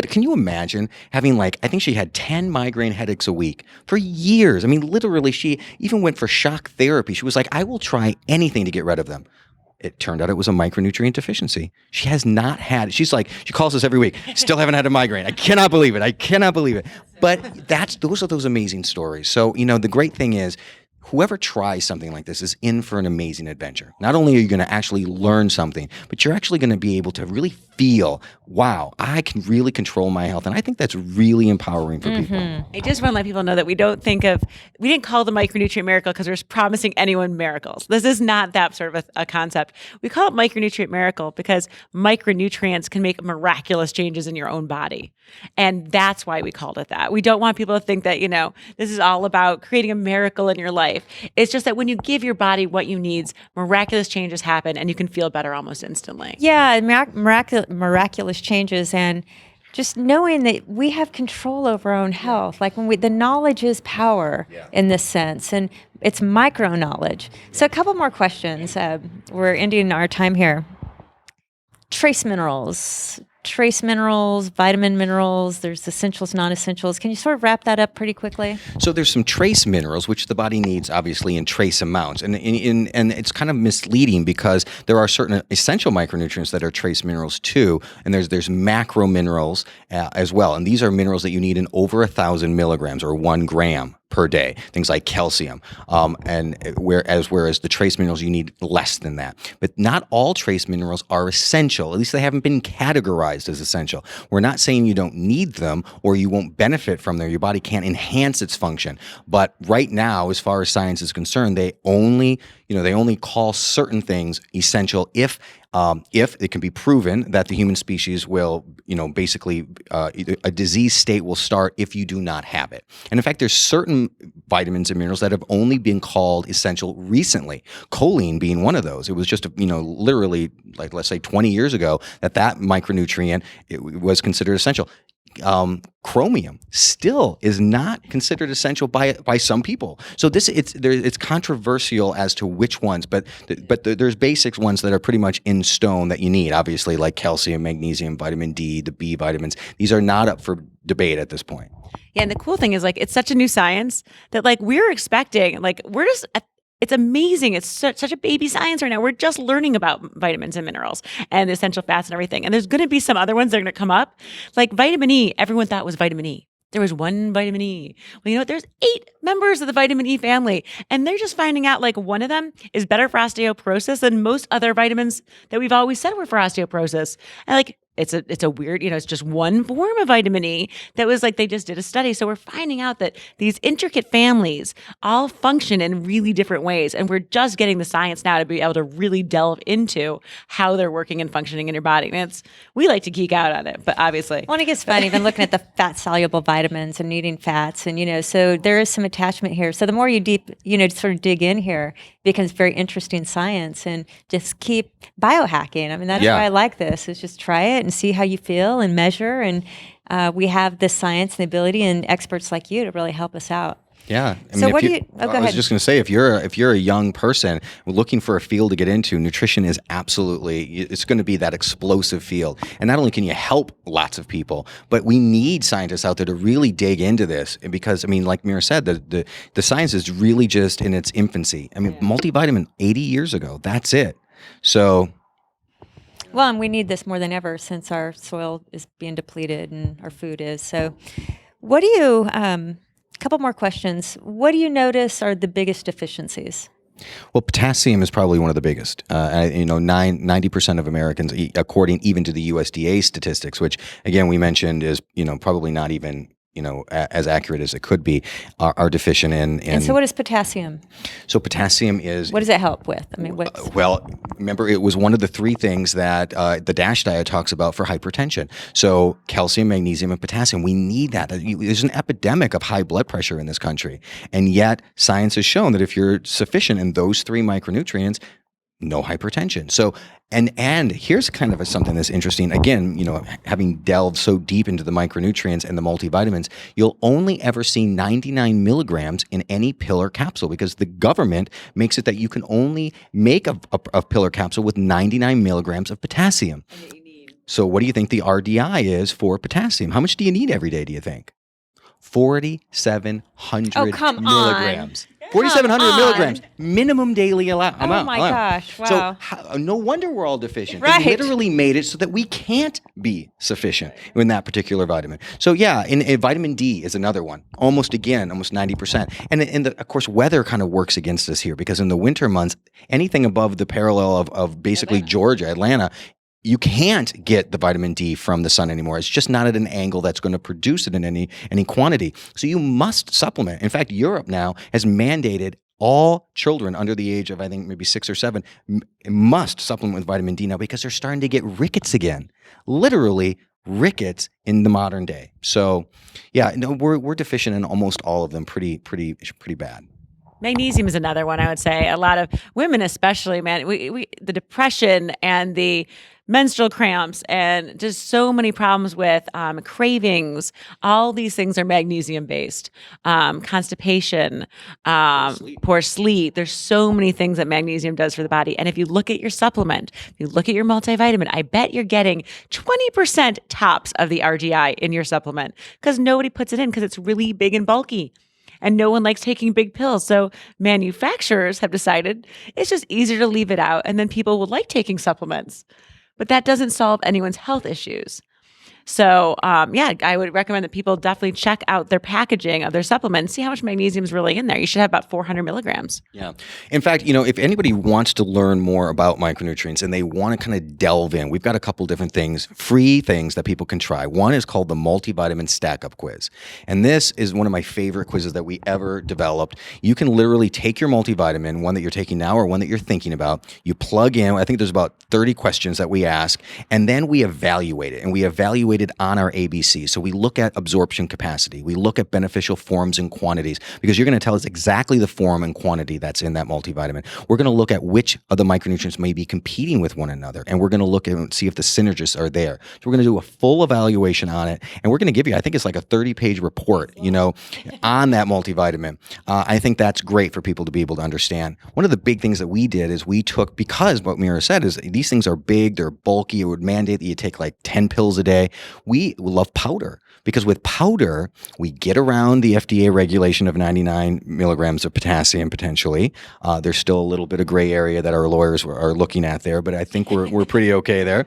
Can you imagine having I think she had 10 migraine headaches a week for years. Literally, she even went for shock therapy. She was like, I will try anything to get rid of them. It turned out it was a micronutrient deficiency. She has not had, she calls us every week, still haven't had a migraine. I cannot believe it. But those are those amazing stories. So, the great thing is, whoever tries something like this is in for an amazing adventure. Not only are you going to actually learn something, but you're actually going to be able to really feel, wow, I can really control my health. And I think that's really empowering for people. I just want to let people know that we didn't call the Micronutrient Miracle because we're promising anyone miracles. This is not that sort of a concept. We call it Micronutrient Miracle because micronutrients can make miraculous changes in your own body. And that's why we called it that. We don't want people to think that, this is all about creating a miracle in your life. It's just that when you give your body what you need, miraculous changes happen and you can feel better almost instantly. Yeah, miraculous changes, and just knowing that we have control over our own health. Like the knowledge is power in this sense, and it's micro knowledge. So a couple more questions. We're ending our time here. Trace minerals, vitamin minerals, there's essentials, non-essentials. Can you sort of wrap that up pretty quickly? So there's some trace minerals, which the body needs, obviously, in trace amounts. And it's kind of misleading because there are certain essential micronutrients that are trace minerals too. And there's macro minerals as well. And these are minerals that you need in over 1,000 milligrams or 1 gram per day, things like calcium, whereas the trace minerals you need less than that. But not all trace minerals are essential. At least they haven't been categorized as essential. We're not saying you don't need them or you won't benefit from them. Your body can't enhance its function. But right now, as far as science is concerned, they only call certain things essential if it can be proven that the human species will, basically a disease state will start if you do not have it. And in fact, there's certain vitamins and minerals that have only been called essential recently. Choline being one of those. It was just, literally, like let's say 20 years ago that micronutrient was considered essential. Chromium still is not considered essential by some people. So it's controversial as to which ones, but there's basic ones that are pretty much in stone that you need. Obviously, like calcium, magnesium, vitamin D, the B vitamins. These are not up for debate at this point. Yeah, and the cool thing is it's such a new science that we're expecting it's amazing. It's such a baby science right now. We're just learning about vitamins and minerals and essential fats and everything. And there's going to be some other ones that are going to come up. Like vitamin E, everyone thought was vitamin E. There was one vitamin E. Well, there's 8 members of the vitamin E family, and they're just finding out one of them is better for osteoporosis than most other vitamins that we've always said were for osteoporosis. And it's a weird, it's just one form of vitamin E that was they just did a study. So we're finding out that these intricate families all function in really different ways. And we're just getting the science now to be able to really delve into how they're working and functioning in your body. And we like to geek out on it, but obviously. Well, it gets fun, even looking at the fat soluble vitamins and needing fats. And, so there is some attachment here. So the more you sort of dig in here, it becomes very interesting science, and just keep biohacking. I mean, that's why I like this, is just try it and see how you feel and measure. And we have the science and the ability and experts like you to really help us out. Yeah. Go ahead. I was just going to say, if you're a young person looking for a field to get into, nutrition is it's going to be that explosive field. And not only can you help lots of people, but we need scientists out there to really dig into this. Because, like Mira said, the science is really just in its infancy. Multivitamin 80 years ago, that's it. So... Well, and we need this more than ever since our soil is being depleted and our food is. So what do you, couple more questions. What do you notice are the biggest deficiencies? Well, potassium is probably one of the biggest. 90% of Americans, according even to the USDA statistics, which again we mentioned is probably not even as accurate as it could be, are deficient in. And so what is potassium? So potassium is... What does it help with? Well, remember, it was one of the 3 things that the DASH diet talks about for hypertension. So calcium, magnesium, and potassium, we need that. There's an epidemic of high blood pressure in this country. And yet science has shown that if you're sufficient in those 3 micronutrients, no hypertension. So, and here's kind of something that's interesting. Again, having delved so deep into the micronutrients and the multivitamins, you'll only ever see 99 milligrams in any pill or capsule because the government makes it that you can only make a pill or capsule with 99 milligrams of potassium. So what do you think the RDI is for potassium? How much do you need every day, do you think? 4,700 milligrams. 4,700 on. milligrams, minimum daily amount. Oh my gosh, wow. So no wonder we're all deficient. Right. They literally made it so that we can't be sufficient in that particular vitamin. So yeah, and vitamin D is another one. Almost 90%. And of course, weather kind of works against us here because in the winter months, anything above the parallel of basically Georgia, Atlanta, you can't get the vitamin D from the sun anymore. It's just not at an angle that's going to produce it in any quantity. So you must supplement. In fact, Europe now has mandated all children under the age of, I think, maybe 6 or 7 must supplement with vitamin D now because they're starting to get rickets again. Literally rickets in the modern day. So yeah, no, we're deficient in almost all of them pretty bad. Magnesium is another one, I would say. A lot of women, especially, man, we the depression and the menstrual cramps and just so many problems with cravings. All these things are magnesium based. Constipation, poor sleep. There's so many things that magnesium does for the body. And if you look at your supplement, if you look at your multivitamin, I bet you're getting 20% tops of the RGI in your supplement because nobody puts it in because it's really big and bulky. And no one likes taking big pills. So manufacturers have decided it's just easier to leave it out. And then people will like taking supplements. But that doesn't solve anyone's health issues. So, yeah, I would recommend that people definitely check out their packaging of their supplement and see how much magnesium is really in there. You should have about 400 milligrams. Yeah. In fact, if anybody wants to learn more about micronutrients and they want to kind of delve in, we've got a couple different things, free things that people can try. One is called the multivitamin stack-up quiz. And this is one of my favorite quizzes that we ever developed. You can literally take your multivitamin, one that you're taking now or one that you're thinking about. You plug in, I think there's about 30 questions that we ask, and then we evaluate it. And we evaluate it on our ABC. So we look at absorption capacity. We look at beneficial forms and quantities because you're going to tell us exactly the form and quantity that's in that multivitamin. We're going to look at which of the micronutrients may be competing with one another. And we're going to look and see if the synergists are there. So we're going to do a full evaluation on it. And we're going to give you, I think it's like a 30-page report, on that multivitamin. I think that's great for people to be able to understand. One of the big things that we did is we took, because what Mira said is these things are big, they're bulky, it would mandate that you take like 10 pills a day. We love powder because with powder, we get around the FDA regulation of 99 milligrams of potassium potentially. There's still a little bit of gray area that our lawyers are looking at there, but I think we're pretty okay there.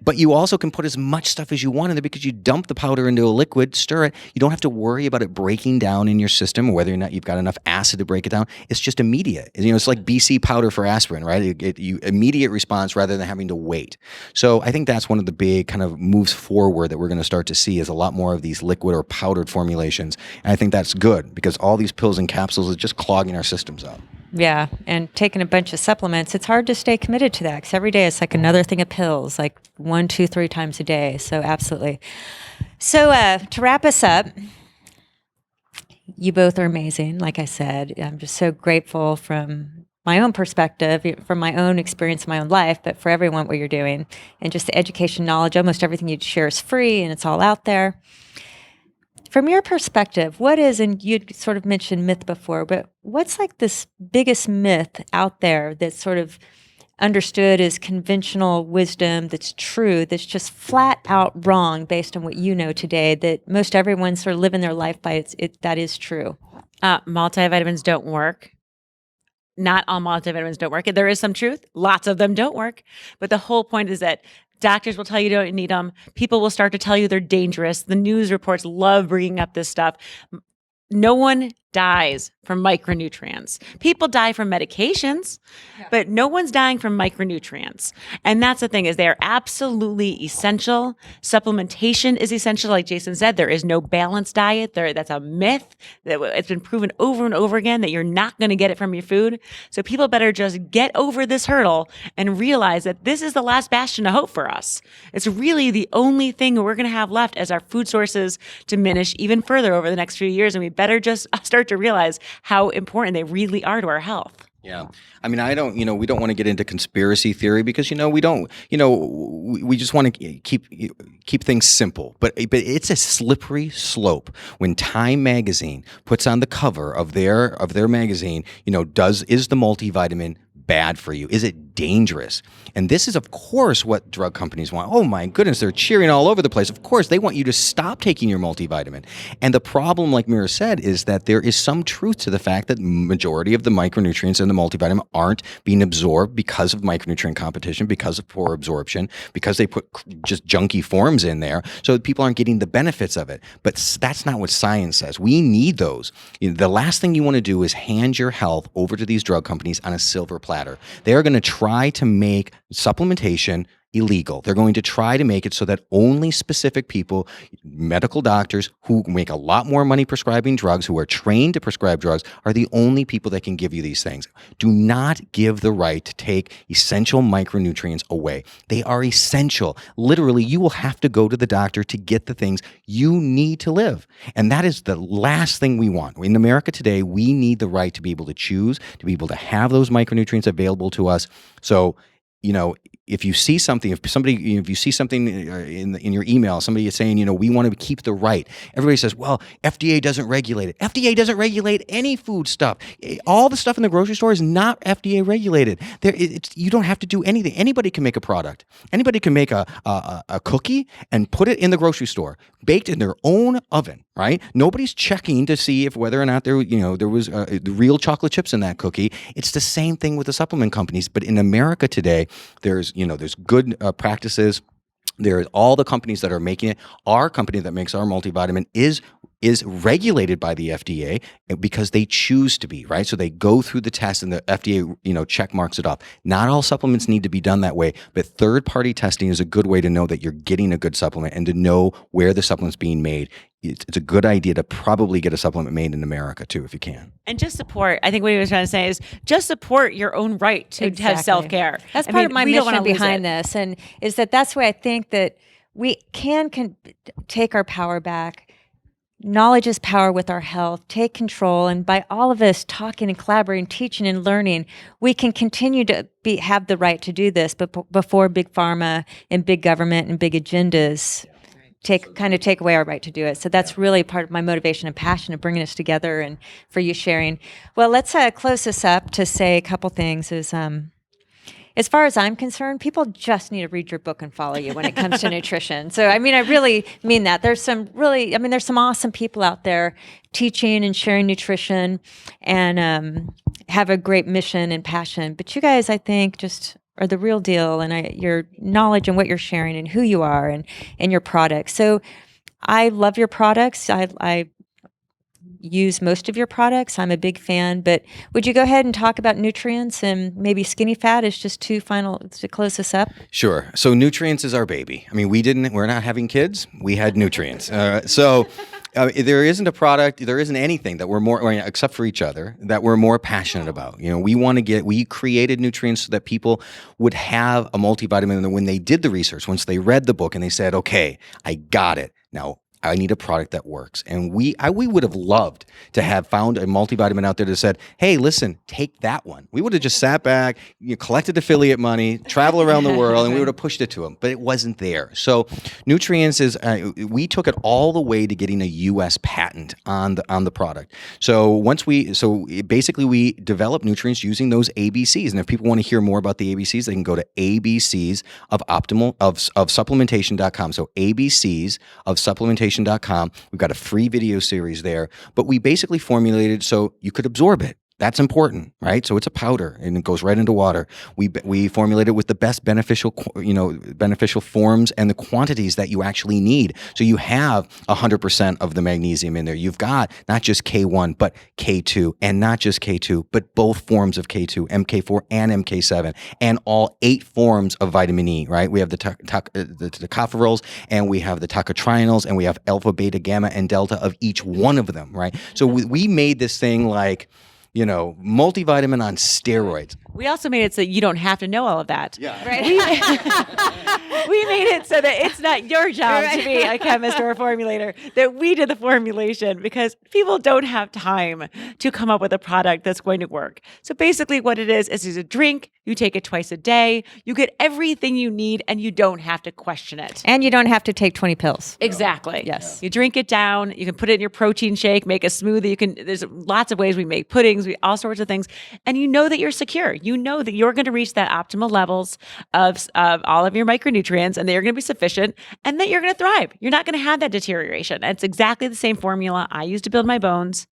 But you also can put as much stuff as you want in there because you dump the powder into a liquid, stir it. You don't have to worry about it breaking down in your system or whether or not you've got enough acid to break it down. It's just immediate. It's like BC powder for aspirin, right? You immediate response rather than having to wait. So I think that's one of the big kind of moves forward that we're going to start to see is a lot more of these liquid or powdered formulations. And I think that's good because all these pills and capsules are just clogging our systems up. Yeah, and taking a bunch of supplements, it's hard to stay committed to that because every day it's like another thing of pills, like 1, 2, 3 times a day. So absolutely. So to wrap us up, you both are amazing. Like I said, I'm just so grateful from my own perspective, from my own experience in my own life, but for everyone, what you're doing and just the education, knowledge, almost everything you share is free and it's all out there. From your perspective, what is, and you'd sort of mentioned myth before, but what's like this biggest myth out there that's sort of understood as conventional wisdom that's true, that's just flat out wrong based on what you know today, that most everyone's sort of living their life by that is true? Multivitamins don't work. Not all multivitamins don't work. There is some truth. Lots of them don't work. But the whole point is that doctors will tell you don't need them. People will start to tell you they're dangerous. The news reports love bringing up this stuff. No one dies from micronutrients. People die from medications, but no one's dying from micronutrients. And that's the thing is they are absolutely essential. Supplementation is essential. Like Jayson said, there is no balanced diet. That's a myth. It's been proven over and over again that you're not going to get it from your food. So people better just get over this hurdle and realize that this is the last bastion of hope for us. It's really the only thing we're going to have left as our food sources diminish even further over the next few years. And we better just start to realize how important they really are to our health. Yeah. I mean, we don't want to get into conspiracy theory because, we don't, we just want to keep things simple, but it's a slippery slope when Time magazine puts on the cover of their magazine, is the multivitamin bad for you? Is it dangerous? And this is, of course, what drug companies want. Oh my goodness, they're cheering all over the place. Of course, they want you to stop taking your multivitamin. And the problem, like Mira said, is that there is some truth to the fact that majority of the micronutrients in the multivitamin aren't being absorbed because of micronutrient competition, because of poor absorption, because they put just junky forms in there, so that people aren't getting the benefits of it. But that's not what science says. We need those. The last thing you want to do is hand your health over to these drug companies on a silver platter. They are going to try to make supplementation illegal. They're going to try to make it so that only specific people, medical doctors who make a lot more money prescribing drugs, who are trained to prescribe drugs, are the only people that can give you these things. Do not give the right to take essential micronutrients away. They are essential. Literally, you will have to go to the doctor to get the things you need to live. And that is the last thing we want. In America today, we need the right to be able to choose, to be able to have those micronutrients available to us. So, if you see something, if you see something in your email, somebody is saying, we want to keep the right. Everybody says, well, FDA doesn't regulate it. FDA doesn't regulate any food stuff. All the stuff in the grocery store is not FDA regulated. You don't have to do anything. Anybody can make a product. Anybody can make a cookie and put it in the grocery store, baked in their own oven, right? Nobody's checking to see if whether or not there was the real chocolate chips in that cookie. It's the same thing with the supplement companies. But in America today, there's good practices. There's all the companies that are making it. Our company that makes our multivitamin is regulated by the FDA because they choose to be, right? So they go through the test and the FDA, check marks it off. Not all supplements need to be done that way, but third-party testing is a good way to know that you're getting a good supplement and to know where the supplement's being made. It's a good idea to probably get a supplement made in America too, if you can. And just support. I think what he was trying to say is just support your own right to have self-care. That's part of my mission behind this, and is that's why I think that we can take our power back. Knowledge is power with our health. Take control, and by all of us talking and collaborating, teaching and learning, we can continue to have the right to do this. But before big pharma and big government and big agendas take away our right to do it. So that's really part of my motivation and passion of bringing us together and for you sharing. Well, let's close this up to say a couple things. As far as I'm concerned, people just need to read your book and follow you when it comes to nutrition. So, I really mean that. There's some awesome people out there teaching and sharing nutrition and have a great mission and passion. But you guys, I think, just are the real deal, and your knowledge and what you're sharing and who you are and your products. So I love your products. I use most of your products. I'm a big fan, but would you go ahead and talk about Nutreince and maybe skinny fat as just two final to close this up? Sure. So Nutreince is our baby. We're not having kids. We had Nutreince. There isn't a product, there isn't anything that we're more, except for each other, that we're more passionate about. We created Nutreince so that people would have a multivitamin, and when they did the research, once they read the book and they said, okay, I got it. Now I need a product that works. And we would have loved to have found a multivitamin out there that said, hey, listen, take that one. We would have just sat back, collected affiliate money, travel around the world, and we would have pushed it to them. But it wasn't there. So Nutreince is, we took it all the way to getting a U.S. patent on the product. So basically we developed Nutreince using those ABCs. And if people want to hear more about the ABCs, they can go to ABCs of supplementation.com. So ABCs of supplementation.com. We've got a free video series there, but we basically formulated so you could absorb it. That's important, right? So it's a powder and it goes right into water. We formulate it with the best beneficial forms and the quantities that you actually need. So you have 100% of the magnesium in there. You've got not just K1, but K2, and not just K2, but both forms of K2, MK4 and MK7, and all 8 forms of vitamin E, right? We have the tocopherols, and we have the tocotrienols, and we have alpha, beta, gamma, and delta of each one of them, right? So we made this thing like, multivitamin on steroids. We also made it so you don't have to know all of that. Yeah. Right. We made it so that it's not your job to be a chemist or a formulator, that we did the formulation, because people don't have time to come up with a product that's going to work. So basically what it is a drink. You take it twice a day. You get everything you need, and you don't have to question it. And you don't have to take 20 pills. Exactly. Yes. You drink it down. You can put it in your protein shake, make a smoothie. There's lots of ways we make puddings. things, all sorts of things. And you know that you're secure. You know that you're going to reach that optimal levels of all of your micronutrients and they're going to be sufficient and that you're going to thrive. You're not going to have that deterioration. It's exactly the same formula I use to build my bones.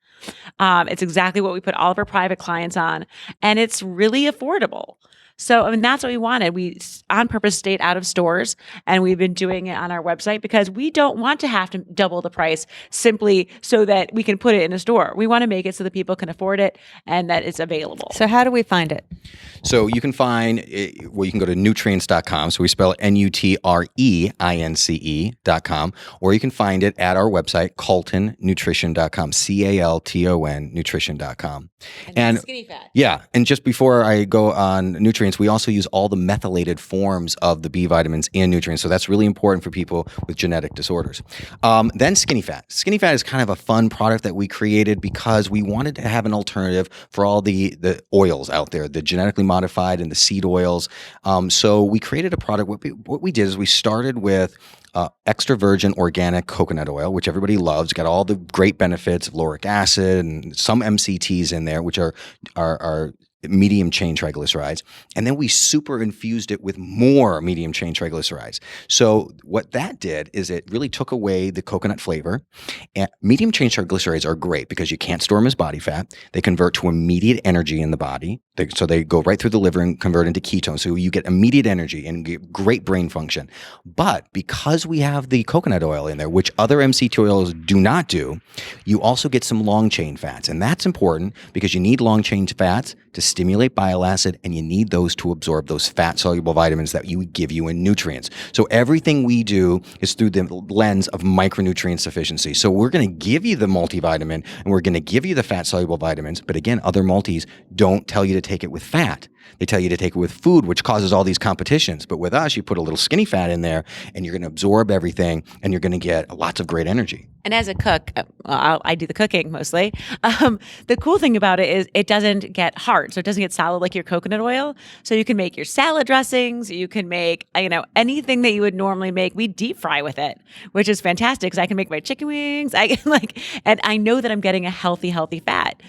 It's exactly what we put all of our private clients on, and it's really affordable. So, I mean, that's what we wanted. We on purpose stayed out of stores, and we've been doing it on our website because we don't want to have to double the price simply so that we can put it in a store. We want to make it so that people can afford it and that it's available. So how do we find it? So you can find it, well, you can go to Nutreince.com. So we spell it Nutreince.com, or you can find it at our website, CaltonNutrition.com, CaltonNutrition.com. Nutrition.com. And skinny fat. Yeah. And just before I go on Nutreince, we also use all the methylated forms of the B vitamins and nutrients. So that's really important for people with genetic disorders. Then skinny fat. Skinny fat is kind of a fun product that we created because we wanted to have an alternative for all the oils out there, the genetically modified and the seed oils. So we created a product. What we did is we started with extra virgin organic coconut oil, which everybody loves. Got all the great benefits of lauric acid and some MCTs in there, which are medium chain triglycerides. And then we super infused it with more medium chain triglycerides. So what that did is it really took away the coconut flavor. And medium chain triglycerides are great because you can't store them as body fat. They convert to immediate energy in the body. So they go right through the liver and convert into ketones. So you get immediate energy and get great brain function. But because we have the coconut oil in there, which other MCT oils do not do, you also get some long chain fats. And that's important because you need long chain fats to stimulate bile acid, and you need those to absorb those fat-soluble vitamins that you give you in Nutreince. So everything we do is through the lens of micronutrient sufficiency. So we're going to give you the multivitamin, and we're going to give you the fat-soluble vitamins, but again, other multis don't tell you to take it with fat. They tell you to take it with food, which causes all these competitions. But with us, you put a little skinny fat in there, and you're going to absorb everything, and you're going to get lots of great energy. And as a cook, I do the cooking mostly. The cool thing about it is it doesn't get hard. So it doesn't get solid like your coconut oil. So you can make your salad dressings. You can make, anything that you would normally make. We deep fry with it, which is fantastic because I can make my chicken wings. And I know that I'm getting a healthy fat.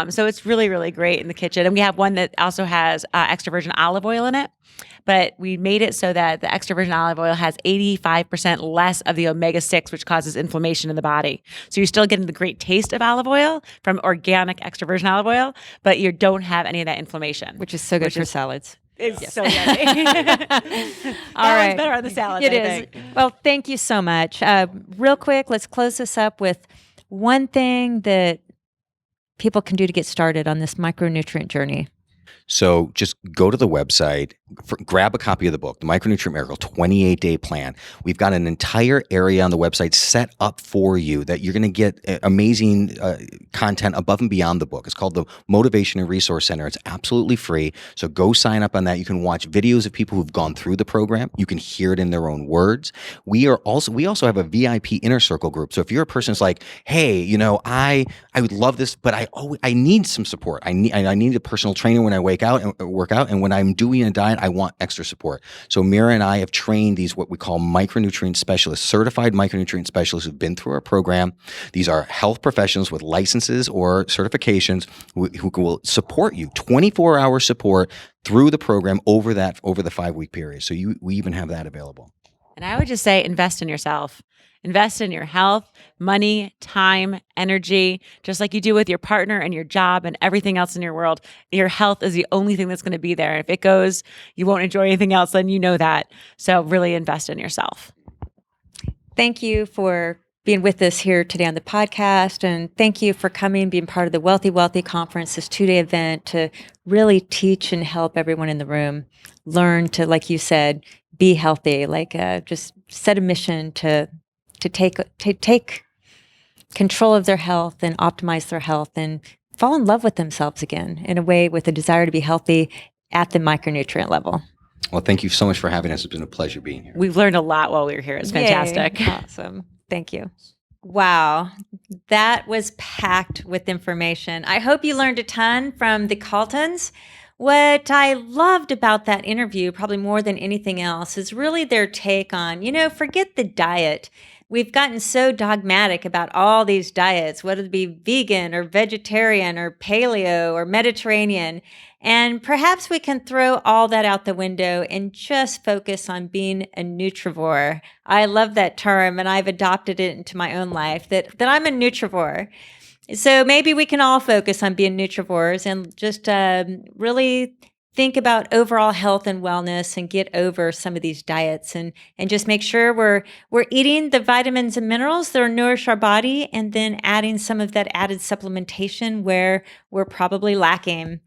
So it's really, really great in the kitchen. And we have one that also has extra virgin olive oil in it. But we made it so that the extra virgin olive oil has 85% less of the omega-6, which causes inflammation in the body. So you're still getting the great taste of olive oil from organic extra virgin olive oil, but you don't have any of that inflammation. Which is so good for salads. It's so yummy. All right. Better on the salad. It is. Well, thank you so much. Real quick, let's close this up with one thing that people can do to get started on this micronutrient journey. So just go to the website, grab a copy of the book, The Micronutrient Miracle 28-Day Plan. We've got an entire area on the website set up for you that you're going to get amazing content above and beyond the book. It's called the Motivation and Resource Center. It's absolutely free. So go sign up on that. You can watch videos of people who've gone through the program. You can hear it in their own words. We also have a VIP inner circle group. So if you're a person who's like, hey, I would love this, but I need some support. I need a personal trainer when I work out, and when I'm doing a diet, I want extra support. So Mira and I have trained these what we call micronutrient specialists, certified micronutrient specialists who've been through our program. These are health professionals with licenses or certifications who will support you, 24-hour support through the program over the 5-week period. So we even have that available. And I would just say invest in yourself. Invest in your health, money, time, energy, just like you do with your partner and your job and everything else in your world. Your health is the only thing that's going to be there. If it goes, you won't enjoy anything else, then you know that. So really invest in yourself. Thank you for being with us here today on the podcast. And thank you for coming, being part of the Wealthy Wellthy Conference, this 2-day event to really teach and help everyone in the room learn to, like you said, be healthy, just set a mission to take control of their health and optimize their health and fall in love with themselves again in a way with a desire to be healthy at the micronutrient level. Well, thank you so much for having us. It's been a pleasure being here. We've learned a lot while we were here. It's fantastic. Yay. Awesome. Thank you. Wow. That was packed with information. I hope you learned a ton from the Caltons. What I loved about that interview, probably more than anything else, is really their take on, forget the diet. we've gotten so dogmatic about all these diets, whether it be vegan or vegetarian or paleo or Mediterranean. And perhaps we can throw all that out the window and just focus on being a Nutrivore. I love that term, and I've adopted it into my own life that I'm a Nutrivore. So maybe we can all focus on being Nutrivores and just really think about overall health and wellness and get over some of these diets and just make sure we're eating the vitamins and minerals that nourish our body, and then adding some of that added supplementation where we're probably lacking.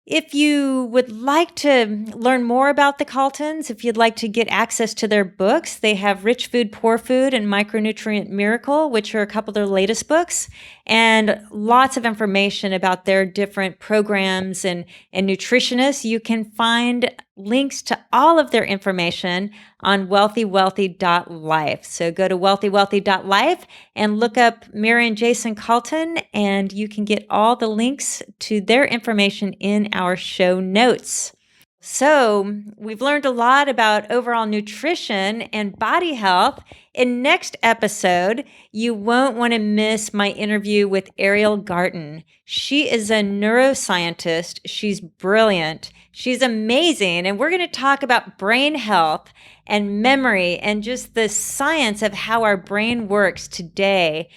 If you would like to learn more about the Caltons, if you'd like to get access to their books, they have Rich Food, Poor Food, and Micronutrient Miracle, which are a couple of their latest books, and lots of information about their different programs and nutritionists. You can find links to all of their information on wealthywellthy.life. So go to wealthywellthy.life and look up Mira and Jayson Calton, and you can get all the links to their information in our show notes. So we've learned a lot about overall nutrition and body health. In next episode, you won't want to miss my interview with Ariel Garten. She is a neuroscientist. She's brilliant. She's amazing. And we're going to talk about brain health and memory and just the science of how our brain works today,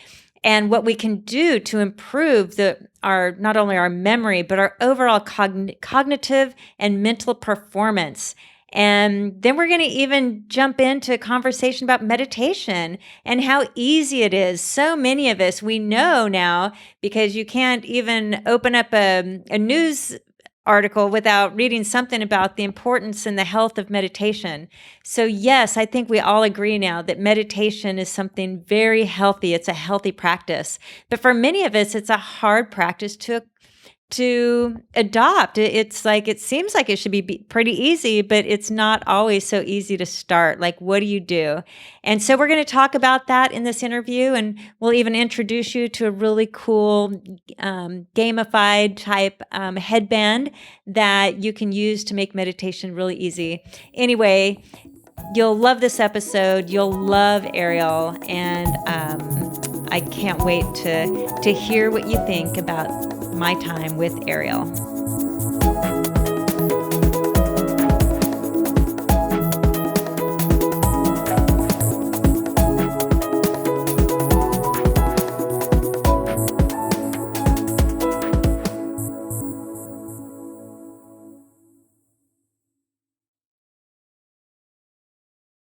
and what we can do to improve not only our memory, but our overall cognitive and mental performance. And then we're going to even jump into a conversation about meditation and how easy it is. So many of us, we know now, because you can't even open up a news article without reading something about the importance and the health of meditation. So yes, I think we all agree now that meditation is something very healthy. It's a healthy practice. But for many of us, it's a hard practice to adopt. It's like, it seems like it should be pretty easy, but it's not always so easy to start. Like, what do you do? And so we're going to talk about that in this interview, and we'll even introduce you to a really cool gamified type headband that you can use to make meditation really easy. Anyway, you'll love this episode. You'll love Ariel, and I can't wait to hear what you think about my time with Ariel.